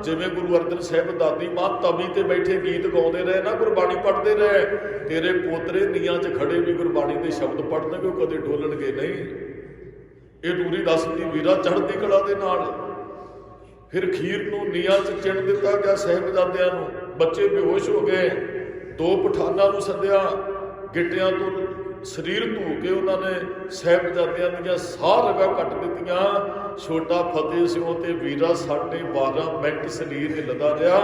ਜਿਵੇਂ ਗੁਰੂ ਅਰਜਨ ਸਾਹਿਬ ਦਾਦੀ ਮਾਂ ਤਵੀ ਤੇ ਬੈਠੇ ਗੀਤ ਗਾਉਂਦੇ ਰਹੇ ਨਾ, ਗੁਰਬਾਣੀ ਪੜ੍ਹਦੇ ਰਹੇ। ਤੇਰੇ ਪੋਤਰੇ ਨੀਆਂ 'ਚ ਖੜੇ ਵੀ ਗੁਰਬਾਣੀ ਦੇ ਸ਼ਬਦ ਪੜ੍ਹਨਗੇ, ਉਹ ਕਦੇ ਡੋਲਣਗੇ ਨਹੀਂ। ਇਹ ਨੂਰੀ ਦੱਸਦੀ ਵੀਰਾ ਚੜ੍ਹਦੀ ਕਲਾ ਦੇ ਨਾਲ। ਫਿਰ ਖੀਰ ਨੂੰ ਨੀਆਂ 'ਚ ਚਿਣ ਦਿੱਤਾ ਗਿਆ ਸਾਹਿਬਜ਼ਾਦਿਆਂ ਨੂੰ, ਬੱਚੇ ਬੇਹੋਸ਼ ਹੋ ਗਏ। 2 ਪਠਾਨਾਂ ਨੂੰ ਸੱਦਿਆ, ਗਿੱਟਿਆਂ ਤੋਂ ਸਰੀਰ ਧੋ ਕੇ ਉਹਨਾਂ ਨੇ ਸਾਹਿਬਜ਼ਾਦਿਆਂ ਦੀਆਂ ਸਾਹ ਰਗਾਂ ਕੱਟ ਦਿੱਤੀਆਂ। ਛੋਟਾ ਫਤਿਹ ਸਿੰਘ ਤੇ ਵੀਰਾ 12.5 ਮਿੰਟ ਸਰੀਰ ਹਿੱਲਦਾ ਰਿਹਾ,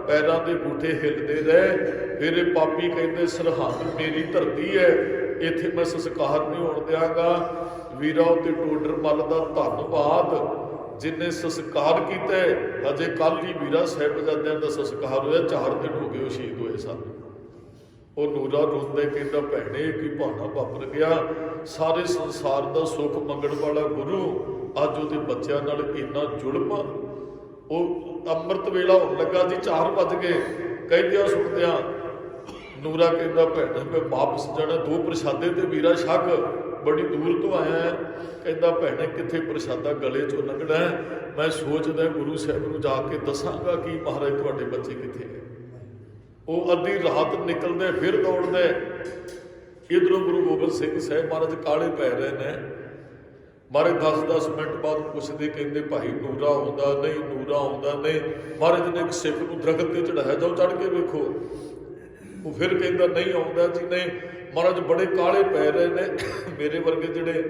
ਪੈਰਾਂ ਦੇ ਬੂਟੇ ਹਿੱਲਦੇ ਰਹੇ। ਫਿਰ ਇਹ ਪਾਪੀ ਕਹਿੰਦੇ ਸਰਹੱਦ ਮੇਰੀ ਧਰਤੀ ਹੈ, ਇੱਥੇ ਮੈਂ ਸੰਸਕਾਰ ਨਹੀਂ ਹੋਣ ਦਿਆਂਗਾ। ਵੀਰਾ ਉਤੇ ਟੋਡਰ ਮੱਲ ਦਾ ਧੰਨਵਾਦ, ਜਿਨੇ ਸੰਸਕਾਰ ਕੀਤਾ। ਅਜੇ ਕੱਲ ਹੀ ਵੀਰਾ ਸਾਹਿਬਜ਼ਾਦਿਆਂ ਦਾ ਸੰਸਕਾਰ ਹੋਇਆ, 4 ਦਿਨ ਹੋ ਗਏ ਉਹ ਸ਼ਹੀਦ ਹੋਏ ਸਨ। ਉਹ ਨੂਰਾ ਰੋਂਦੇ ਕਹਿੰਦਾ ਭੈਣੇ ਕੀ ਭਾਣਾ ਵਾਪਰ ਗਿਆ, ਸਾਰੇ ਸੰਸਾਰ ਦਾ ਸੁੱਖ ਮੰਗਣ ਵਾਲਾ ਗੁਰੂ ਅੱਜ ਉਹਦੇ ਬੱਚਿਆਂ ਨਾਲ ਇੰਨਾ ਜ਼ੁਲਮ। ਉਹ ਅੰਮ੍ਰਿਤ ਵੇਲਾ ਹੋਣ ਲੱਗਾ ਜੀ, 4 ਵੱਜ ਗਏ। ਕਹਿੰਦਿਆਂ ਸੁਣਦਿਆਂ ਨੂਰਾ ਕਹਿੰਦਾ ਭੈਣੇ ਮੈਂ ਵਾਪਸ ਜਾਣਾ, 2 ਪ੍ਰਸ਼ਾਦੇ ਤੇ ਵੀਰਾ ਛਕ, ਬੜੀ ਦੂਰ ਤੋਂ ਆਇਆ ਹੈ। ਕਹਿੰਦਾ ਭੈਣੇ ਕਿੱਥੇ ਪ੍ਰਸ਼ਾਦਾ ਗਲੇ 'ਚੋਂ ਲੰਘਣਾ, ਮੈਂ ਸੋਚਦਾ ਗੁਰੂ ਸਾਹਿਬ ਨੂੰ ਜਾ ਕੇ ਦੱਸਾਂਗਾ ਕਿ ਮਹਾਰਾਜ ਤੁਹਾਡੇ ਬੱਚੇ ਕਿੱਥੇ ਹੈ। ਉਹ ਅੱਧੀ ਰਾਤ ਨਿਕਲਦੇ ਫਿਰ ਦੌੜਦੇ। ਇੱਧਰੋਂ ਗੁਰੂ ਗੋਬਿੰਦ ਸਿੰਘ ਸਾਹਿਬ ਮਹਾਰਾਜ ਕਾਲੇ ਪੈ ਰਹੇ ਨੇ। ਮਹਾਰਾਜ 10-10 ਮਿੰਟ ਬਾਅਦ ਪੁੱਛਦੇ, ਕਹਿੰਦੇ ਭਾਈ ਨੂਰਾ ਆਉਂਦਾ ਨਹੀਂ, ਨੂਰਾ ਆਉਂਦਾ ਨਹੀਂ। ਮਹਾਰਾਜ ਨੇ ਇੱਕ ਸਿੱਖ ਨੂੰ ਦਰਖਤ ਤੇ ਚੜਾਇਆ, ਜਾਓ ਚੜ੍ਹ ਕੇ ਵੇਖੋ। ਉਹ ਫਿਰ ਕਹਿੰਦਾ ਨਹੀਂ ਆਉਂਦਾ ਜੀ ਨਹੀਂ। ਮਹਾਰਾਜ ਬੜੇ ਕਾਲੇ ਪੈ ਰਹੇ ਨੇ। ਮੇਰੇ ਵਰਗੇ ਜਿਹੜੇ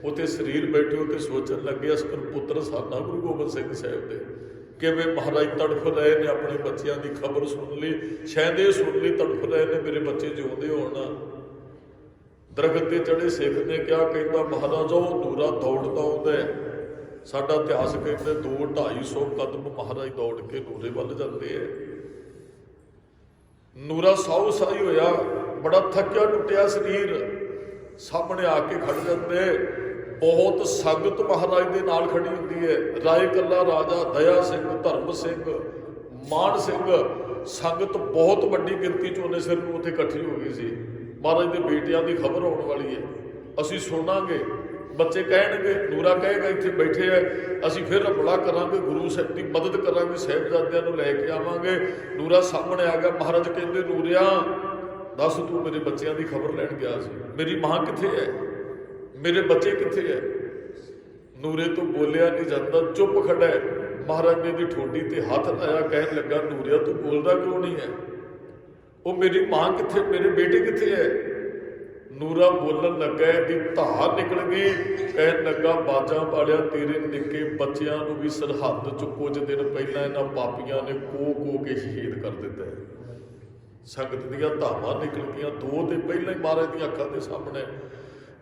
ਉੱਥੇ ਸਰੀਰ ਬੈਠੇ ਉੱਤੇ ਸੋਚਣ ਲੱਗੇ ਅਸਕਰ ਪੁੱਤਰ ਸਾਨਾ ਗੁਰੂ ਗੋਬਿੰਦ ਸਿੰਘ ਸਾਹਿਬ ਦੇ ਕਿਵੇਂ ਮਹਾਰਾਜ ਤੜਫ ਰਹੇ ਨੇ, ਆਪਣੇ ਬੱਚਿਆਂ ਦੀ ਖਬਰ ਸੁਣ ਲਈ, ਸ਼ਾਇਦ ਇਹ ਸੁਣ ਲਈ ਤੜਫ ਰਹੇ ਨੇ ਮੇਰੇ ਬੱਚੇ ਜਿਉਂਦੇ ਹੋਣ। ਦਰਖਤ ਤੇ ਚੜੇ ਸਿੱਖ ਨੇ ਕਿਹਾ, ਕਹਿੰਦਾ ਮਹਾਰਾਜ ਉਹ ਨੂਰਾ ਦੌੜਦਾ ਆਉਂਦਾ। ਸਾਡਾ ਇਤਿਹਾਸ ਕਹਿੰਦਾ 2-250 ਕਦਮ ਮਹਾਰਾਜ ਦੌੜ ਕੇ ਨੂਰੇ ਵੱਲ ਜਾਂਦੇ ਹੈ। ਨੂਰਾ ਸਾਊ ਸਾਈ ਹੋਇਆ, ਬੜਾ ਥੱਕਿਆ ਟੁੱਟਿਆ ਸਰੀਰ, ਸਾਹਮਣੇ ਆ ਕੇ ਖੜ ਜਾਂਦੇ। ਬਹੁਤ ਸੰਗਤ ਮਹਾਰਾਜ ਦੇ ਨਾਲ ਖੜੀ ਹੁੰਦੀ ਹੈ। ਰਾਏ ਕੱਲਾ ਰਾਜਾ, ਦਇਆ ਸਿੰਘ, ਧਰਮ ਸਿੰਘ, ਮਾਨ ਸਿੰਘ, ਸੰਗਤ ਬਹੁਤ ਵੱਡੀ ਗਿਣਤੀ 'ਚ ਉਹਨੇ ਸਿਰ ਨੂੰ ਉੱਥੇ ਇਕੱਠੀ ਹੋ ਗਈ ਸੀ। ਮਹਾਰਾਜ ਦੇ ਬੇਟਿਆਂ ਦੀ ਖਬਰ ਆਉਣ ਵਾਲੀ ਹੈ, ਅਸੀਂ ਸੁਣਾਂਗੇ। ਬੱਚੇ ਕਹਿਣਗੇ, ਨੂਰਾ ਕਹੇਗਾ ਇੱਥੇ ਬੈਠੇ ਹੈ, ਅਸੀਂ ਫਿਰ ਰਪੜਾ ਕਰਾਂਗੇ, ਗੁਰੂ ਸਾਹਿਬ ਦੀ ਮਦਦ ਕਰਾਂਗੇ, ਸਾਹਿਬਜ਼ਾਦਿਆਂ ਨੂੰ ਲੈ ਕੇ ਆਵਾਂਗੇ। ਨੂਰਾ ਸਾਹਮਣੇ ਆ ਗਿਆ। ਮਹਾਰਾਜ ਕਹਿੰਦੇ ਨੂਰਿਆ दस तू मेरे बच्चों की खबर लैन गया सी, मेरी मां कित्थे है, मेरे बच्चे कित्थे है। नूरे तो बोलिया नहीं जाता, चुप खड़ा है। महाराज ने ठोडी ते हाथ लाया, कहन लगा नूरिया तू बोलता क्यों नहीं है, वो मेरी मां कित्थे, मेरे बेटे कित्थे है। नूरा बोलन लगा, दी धार निकल गई, कहन लगा बाजा वालिया तेरे निक्के बच्चों को भी सरहद च कुछ दिन पहला इन्हां पापियां ने को के शहीद कर दिता है। संगत दियां धावां निकल गई, दो तो पहले ही महाराज दी अखां दे सामने।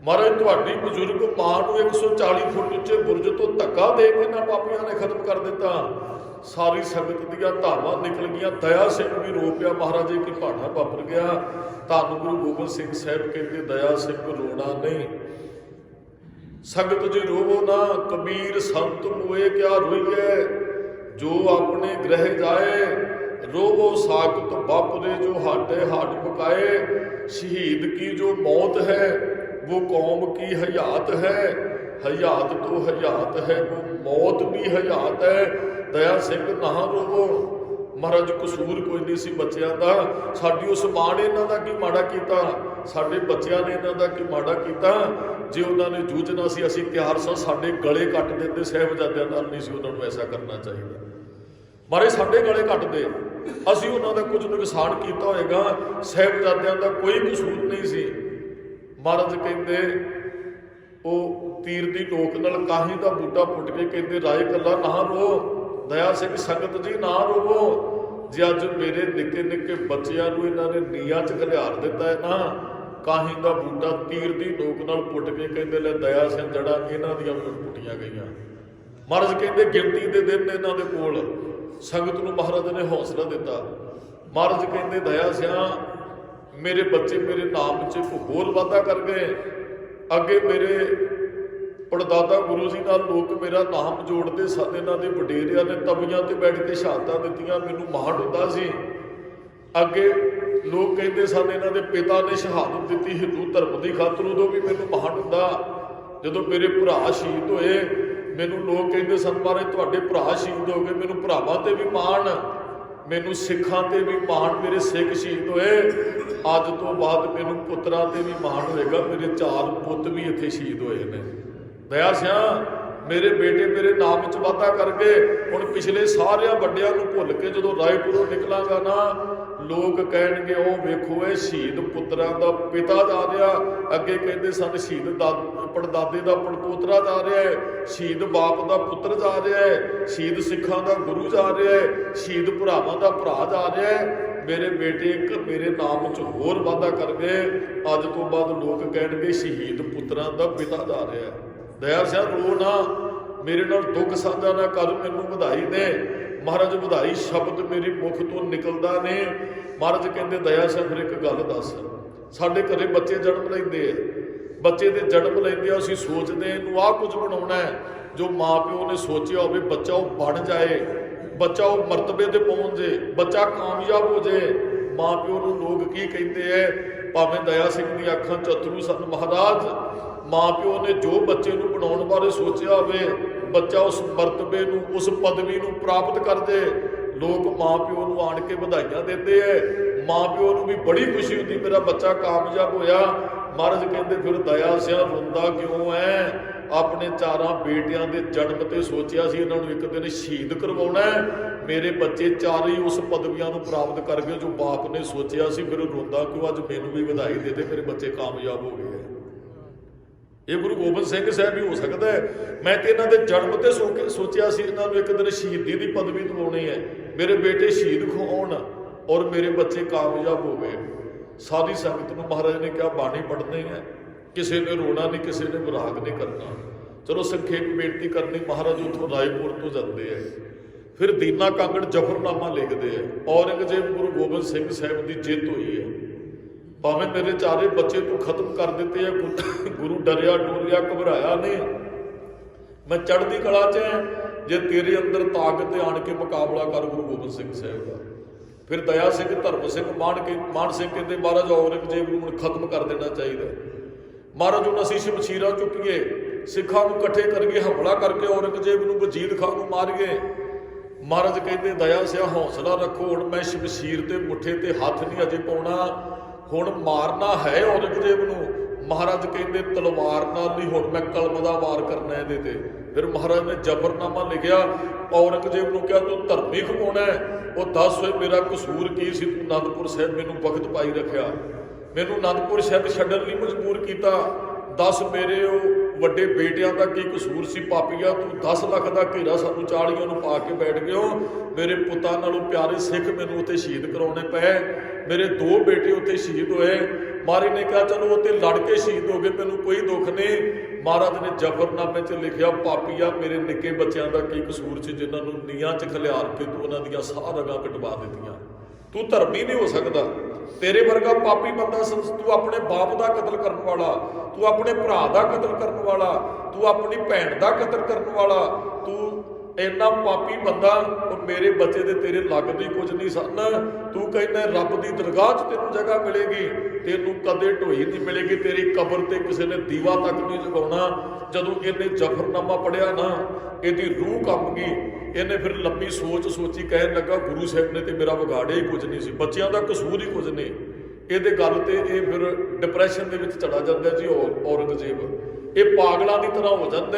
महाराज तुहाडी बजुर्ग मां नूं 140 फुट उच्चे बुरज तो धक्का दे के इन्हां पापियां ने खत्म कर दिता। सारी संगत दियां धावां निकल गई। दया सिंह भी रो पिया, महाराज जी की भाना वापर गया। धन गुरु गोबिंद सिंह साहब कहते दया सिंह रोना नहीं, संगत जी रोवो ना, कबीर संत मोए क्या रोइए, जो अपने ग्रह जाए, रोवो साकत बापरे जो हाडे हाड पकाए। शहीद की जो मौत है वो कौम की हयात है, हयात तो हयात है वो मौत भी हयात है। दया सिंह ना रोवो। महाराज कसूर कोई नहीं सी बच्चों का, साडी उस मां ने इन्हां दा की माड़ा कीता, साडे बच्चों ने इन्हां दा की माड़ा कीता। जे उन्होंने जूझना सी असीं तैयार सां, साडे गले कट देंदे, साहिबजादियां नाल नहीं सी उन्होंने ऐसा करना चाहिए। महाराज साडे गले कट दे, असीं उन्हां दा कुछ नुकसान कीता होएगा, साहिबजादियां दा कोई कसूर नहीं सी। महाराज कहंदे वो तीर दी नोक नाल काही दा बूटा पुट के कहंदे राय कल्ला ना रो। दया सिंह संगत जी ना रोवो, जे अज मेरे निक्के निक्के बच्चों को इन्होंने नीया च घलियार दिता है ना, काही का बूटा तीर की नोक नाल पुट के कहते ले दया सिंह जड़ा इन्हों दी पुटिया गई। महाराज कहते गिनती के दिन इन्हों के कोल, संगत नूं महाराज ने हौसला दिता। महाराज कहते दया सिंह मेरे बच्चे मेरे नाम च एक होर वाधा कर गए, अगे मेरे पड़दादा गुरु जी नाल लोग मेरा नाम जोड़ते सन, इन्हां दे वडेरियां ने तवियां ते बैठ के शहादतां दित्तियां, मैनूं माण हुंदा सी। अगे लोग कहते सन इन्हां दे पिता ने शहादत दित्ती हिंदू धर्म की खातर, उदों भी मैनूं माण हुंदा। जदों मेरे भरा शहीद होए मैनूं लोग कहते सन महाराज तुहाडे भरा शहीद हो गए, मैनूं भरावां ते भी माण, मैनूं सिखां ते भी माण, मेरे सिख शहीद होए। अज तो बाद मैनूं पुत्रां ते भी माण होएगा, मेरे 4 पुत भी इत्थे शहीद होए ने। दया सिंह मेरे बेटे मेरे नाम च वाधा कर गए। हुण पिछले सारिया वड्डियां नूं भुल के जदों रायपुरों निकलांगा ना, लोग कहणगे ओ वेखो ये शहीद पुत्रां दा पिता जा रहा, अगे कहते सन शहीद पड़दादे दा पड़पोतरा जा रहा है, शहीद बाप दा पुत्र जा रहा है, शहीद सिखां दा गुरु जा रहा है, शहीद भरावां दा भरा जा रहा है। मेरे बेटे एक मेरे नाम च होर वाधा कर गए, अज तो बाद लोग कहणगे शहीद पुत्रां दा पिता जा रहा है। दया सिंह रो ना, मेरे नाल दुख साझा ना कर, मैनूं वधाई दे। महाराज वधाई शब्द मेरे मुख तो निकलदा नहीं। महाराज कहते दया सिंह फिर एक गल दस, साडे घरे बच्चे जन्म लैंदे, बच्चे दे जन्म लैंदे असीं सोचदे इहनूं आह कुछ बनाउणा है, जो माँ प्यो ने सोचिया होवे बच्चा वो बन जाए, बच्चा वो मरतबे ते पहुँच जाए, बच्चा कामयाब हो जाए। माँ प्यो नूं लोग की कहते हैं, भावें दया सिंह दी अखां चतरू सन महाराज, माँ प्यो ने जो बच्चे नूं बनाउण बारे सोचिया होवे, बच्चा उस मरतबे नूं उस पदवी नूं प्राप्त कर दे, लोग माँ प्यो नूं आण के बधाइयां देते हैं। माँ प्यो नूं भी बड़ी खुशी हुंदी मेरा बच्चा कामयाब होया। महाराज कहते फिर दया सिंह रोंदा क्यों है, अपने 4 बेटियां दे जन्म ते सोचिया सी इन्हां नूं एक दिन शहीद करवाउणा है, मेरे बच्चे 4 ही उस पदवियां नूं प्राप्त कर गए जो बाप ने सोचिया सी। फिर रोंदा क्यों, अज मैनूं भी बधाई दे दे मेरे बच्चे कामयाब हो गए। ये गुरु गोबिंद सिंह साहब भी हो सकता है, मैं तो इन्हों के जन्म से सोचिया सी इन्हों एक दिन शहीदी की पदवी दिवानी है, मेरे बेटे शहीद होण और मेरे बच्चे कामयाब हो गए। सारी संगत को महाराज ने कहा बाणी पढ़नी है, किसी ने रोना नहीं, किसी ने विराग नहीं करना। चलो संखेप बेनती करनी, महाराज उतों रायपुर तो जाते हैं, फिर दीना कांगड़ जफरनामा लिखते हैं, औरंगजेब गुरु गोबिंद सिंह साहब की जित हुई है, भावें मेरे 4 बच्चे तू खत्म कर दिते है, गुरु डरिया डोलिया घबराया नहीं, मैं चढ़ती कला च है, जे तेरे अंदर ताकत आण के मुकाबला कर गुरु गोबिंद सिंह साहब का। फिर दया सिंह धर्म सिंह मान सिंह कहते महाराज औरंगजेब नूं खत्म कर देना चाहिए। महाराज हुण असीं शमशीरां चुकीए, सिखां नूं इकट्ठे करके हमला करके औरंगजेब नूं वजीद खां नूं मारीए। महाराज कहते दया सिंह हौसला रखो, हुण मैं शमशीर ते मुठे ते हथ नहीं अजे पाउणा, ਹੁਣ ਮਾਰਨਾ ਹੈ ਔਰੰਗਜ਼ੇਬ ਨੂੰ। ਮਹਾਰਾਜ ਕਹਿੰਦੇ ਤਲਵਾਰ ਨਾਲ ਨਹੀਂ, ਹੁਣ ਮੈਂ ਕਲਮ ਦਾ ਵਾਰ ਕਰਨਾ ਇਹਦੇ ਤੇ। ਫਿਰ ਮਹਾਰਾਜ ਨੇ ਜ਼ਫਰਨਾਮਾ ਲਿਖਿਆ, ਔਰੰਗਜ਼ੇਬ ਨੂੰ ਕਿਹਾ ਤੂੰ ਧਰਮੀ ਖਵਾਉਣਾ ਹੈ, ਉਹ ਦੱਸ ਹੋਏ ਮੇਰਾ ਕਸੂਰ ਕੀ ਸੀ, ਤੂੰ ਅਨੰਦਪੁਰ ਸਾਹਿਬ ਮੈਨੂੰ ਵਕਤ ਪਾਈ ਰੱਖਿਆ, ਮੈਨੂੰ ਅਨੰਦਪੁਰ ਸਾਹਿਬ ਛੱਡਣ ਲਈ ਮਜਬੂਰ ਕੀਤਾ। ਦੱਸ ਮੇਰੇ ਉਹ ਵੱਡੇ ਬੇਟਿਆਂ ਦਾ ਕੀ ਕਸੂਰ ਸੀ ਪਾਪੀਆ, ਤੂੰ 10 ਲੱਖ ਦਾ ਘੇਰਾ ਸਾਨੂੰ 40 ਨੂੰ ਪਾ ਕੇ ਬੈਠ ਗਿਓ। ਮੇਰੇ ਪੁੱਤਾਂ ਨਾਲੋਂ ਪਿਆਰੇ ਸਿੱਖ ਮੈਨੂੰ ਉੱਥੇ ਸ਼ਹੀਦ ਕਰਾਉਣੇ ਪਏ, ਮੇਰੇ 2 ਬੇਟੇ ਉੱਥੇ ਸ਼ਹੀਦ ਹੋਏ। ਮਹਾਰਾਜ ਨੇ ਕਿਹਾ ਚਲੋ ਉੱਥੇ ਲੜ ਕੇ ਸ਼ਹੀਦ ਹੋ ਗਏ, ਮੈਨੂੰ ਕੋਈ ਦੁੱਖ ਨਹੀਂ। ਮਹਾਰਾਜ ਨੇ ਜ਼ਫਰਨਾਮੇ 'ਚ ਲਿਖਿਆ, ਪਾਪੀਆ ਮੇਰੇ ਨਿੱਕੇ ਬੱਚਿਆਂ ਦਾ ਕੀ ਕਸੂਰ ਸੀ ਜਿਨ੍ਹਾਂ ਨੂੰ ਨੀਹਾਂ 'ਚ ਖਿਲਾਰ ਕੇ ਤੂੰ ਉਹਨਾਂ ਦੀਆਂ ਸਾਹ ਰਗਾਂ ਕਟਵਾ ਦਿੱਤੀਆਂ। ਤੂੰ ਧਰਮੀ ਨਹੀਂ ਹੋ ਸਕਦਾ, ਤੇਰੇ ਵਰਗਾ ਪਾਪੀ ਬੰਦਾ ਤੂੰ ਆਪਣੇ ਬਾਪ ਦਾ ਕਤਲ ਕਰਨ ਵਾਲਾ, ਤੂੰ ਆਪਣੇ ਭਰਾ ਦਾ ਕਤਲ ਕਰਨ ਵਾਲਾ, ਤੂੰ ਆਪਣੀ ਭੈਣ ਦਾ ਕਤਲ ਕਰਨ ਵਾਲਾ, ਤੂੰ ਇੰਨਾ ਪਾਪੀ ਬੰਦਾ। ਉਹ ਮੇਰੇ ਬੱਚੇ ਦੇ ਤੇਰੇ ਲੱਗਦੇ ਹੀ ਕੁਝ ਨਹੀਂ ਸਨ। ਤੂੰ ਕਹਿੰਦਾ ਰੱਬ ਦੀ ਦਰਗਾਹ 'ਚ ਤੈਨੂੰ ਜਗ੍ਹਾ ਮਿਲੇਗੀ, ਤੈਨੂੰ ਕਦੇ ਢੋਈ ਨਹੀਂ ਮਿਲੇਗੀ, ਤੇਰੀ ਕਬਰ ਤੇ ਕਿਸੇ ਨੇ ਦੀਵਾ ਤੱਕ ਨਹੀਂ ਜਗਾਉਣਾ। ਜਦੋਂ ਇਹਨੇ ਜ਼ਫਰਨਾਮਾ ਪੜਿਆ ਨਾ, ਇਹਦੀ ਰੂਹ ਕੰਬ ਗਈ। ਇਹਨੇ ਫਿਰ ਲੰਬੀ ਸੋਚੀ, ਕਹਿਣ ਲੱਗਾ ਗੁਰੂ ਸਾਹਿਬ ਨੇ ਤੇ ਮੇਰਾ ਵਿਗਾੜਿਆ ਹੀ ਕੁਝ ਨਹੀਂ ਸੀ, ਬੱਚਿਆਂ ਦਾ ਕਸੂਰ ਹੀ ਕੁਝ ਨਹੀਂ। ਇਹਦੇ ਗੱਲ ਤੇ ਇਹ ਫਿਰ ਡਿਪਰੈਸ਼ਨ ਦੇ ਵਿੱਚ ਚੜਾ ਜਾਂਦਾ ਜੀ ਔਰੰਗਜ਼ੇਬ। ਇਹ ਪਾਗਲਾਂ ਦੀ ਤਰ੍ਹਾਂ ਹੋ ਜਾਂਦਾ,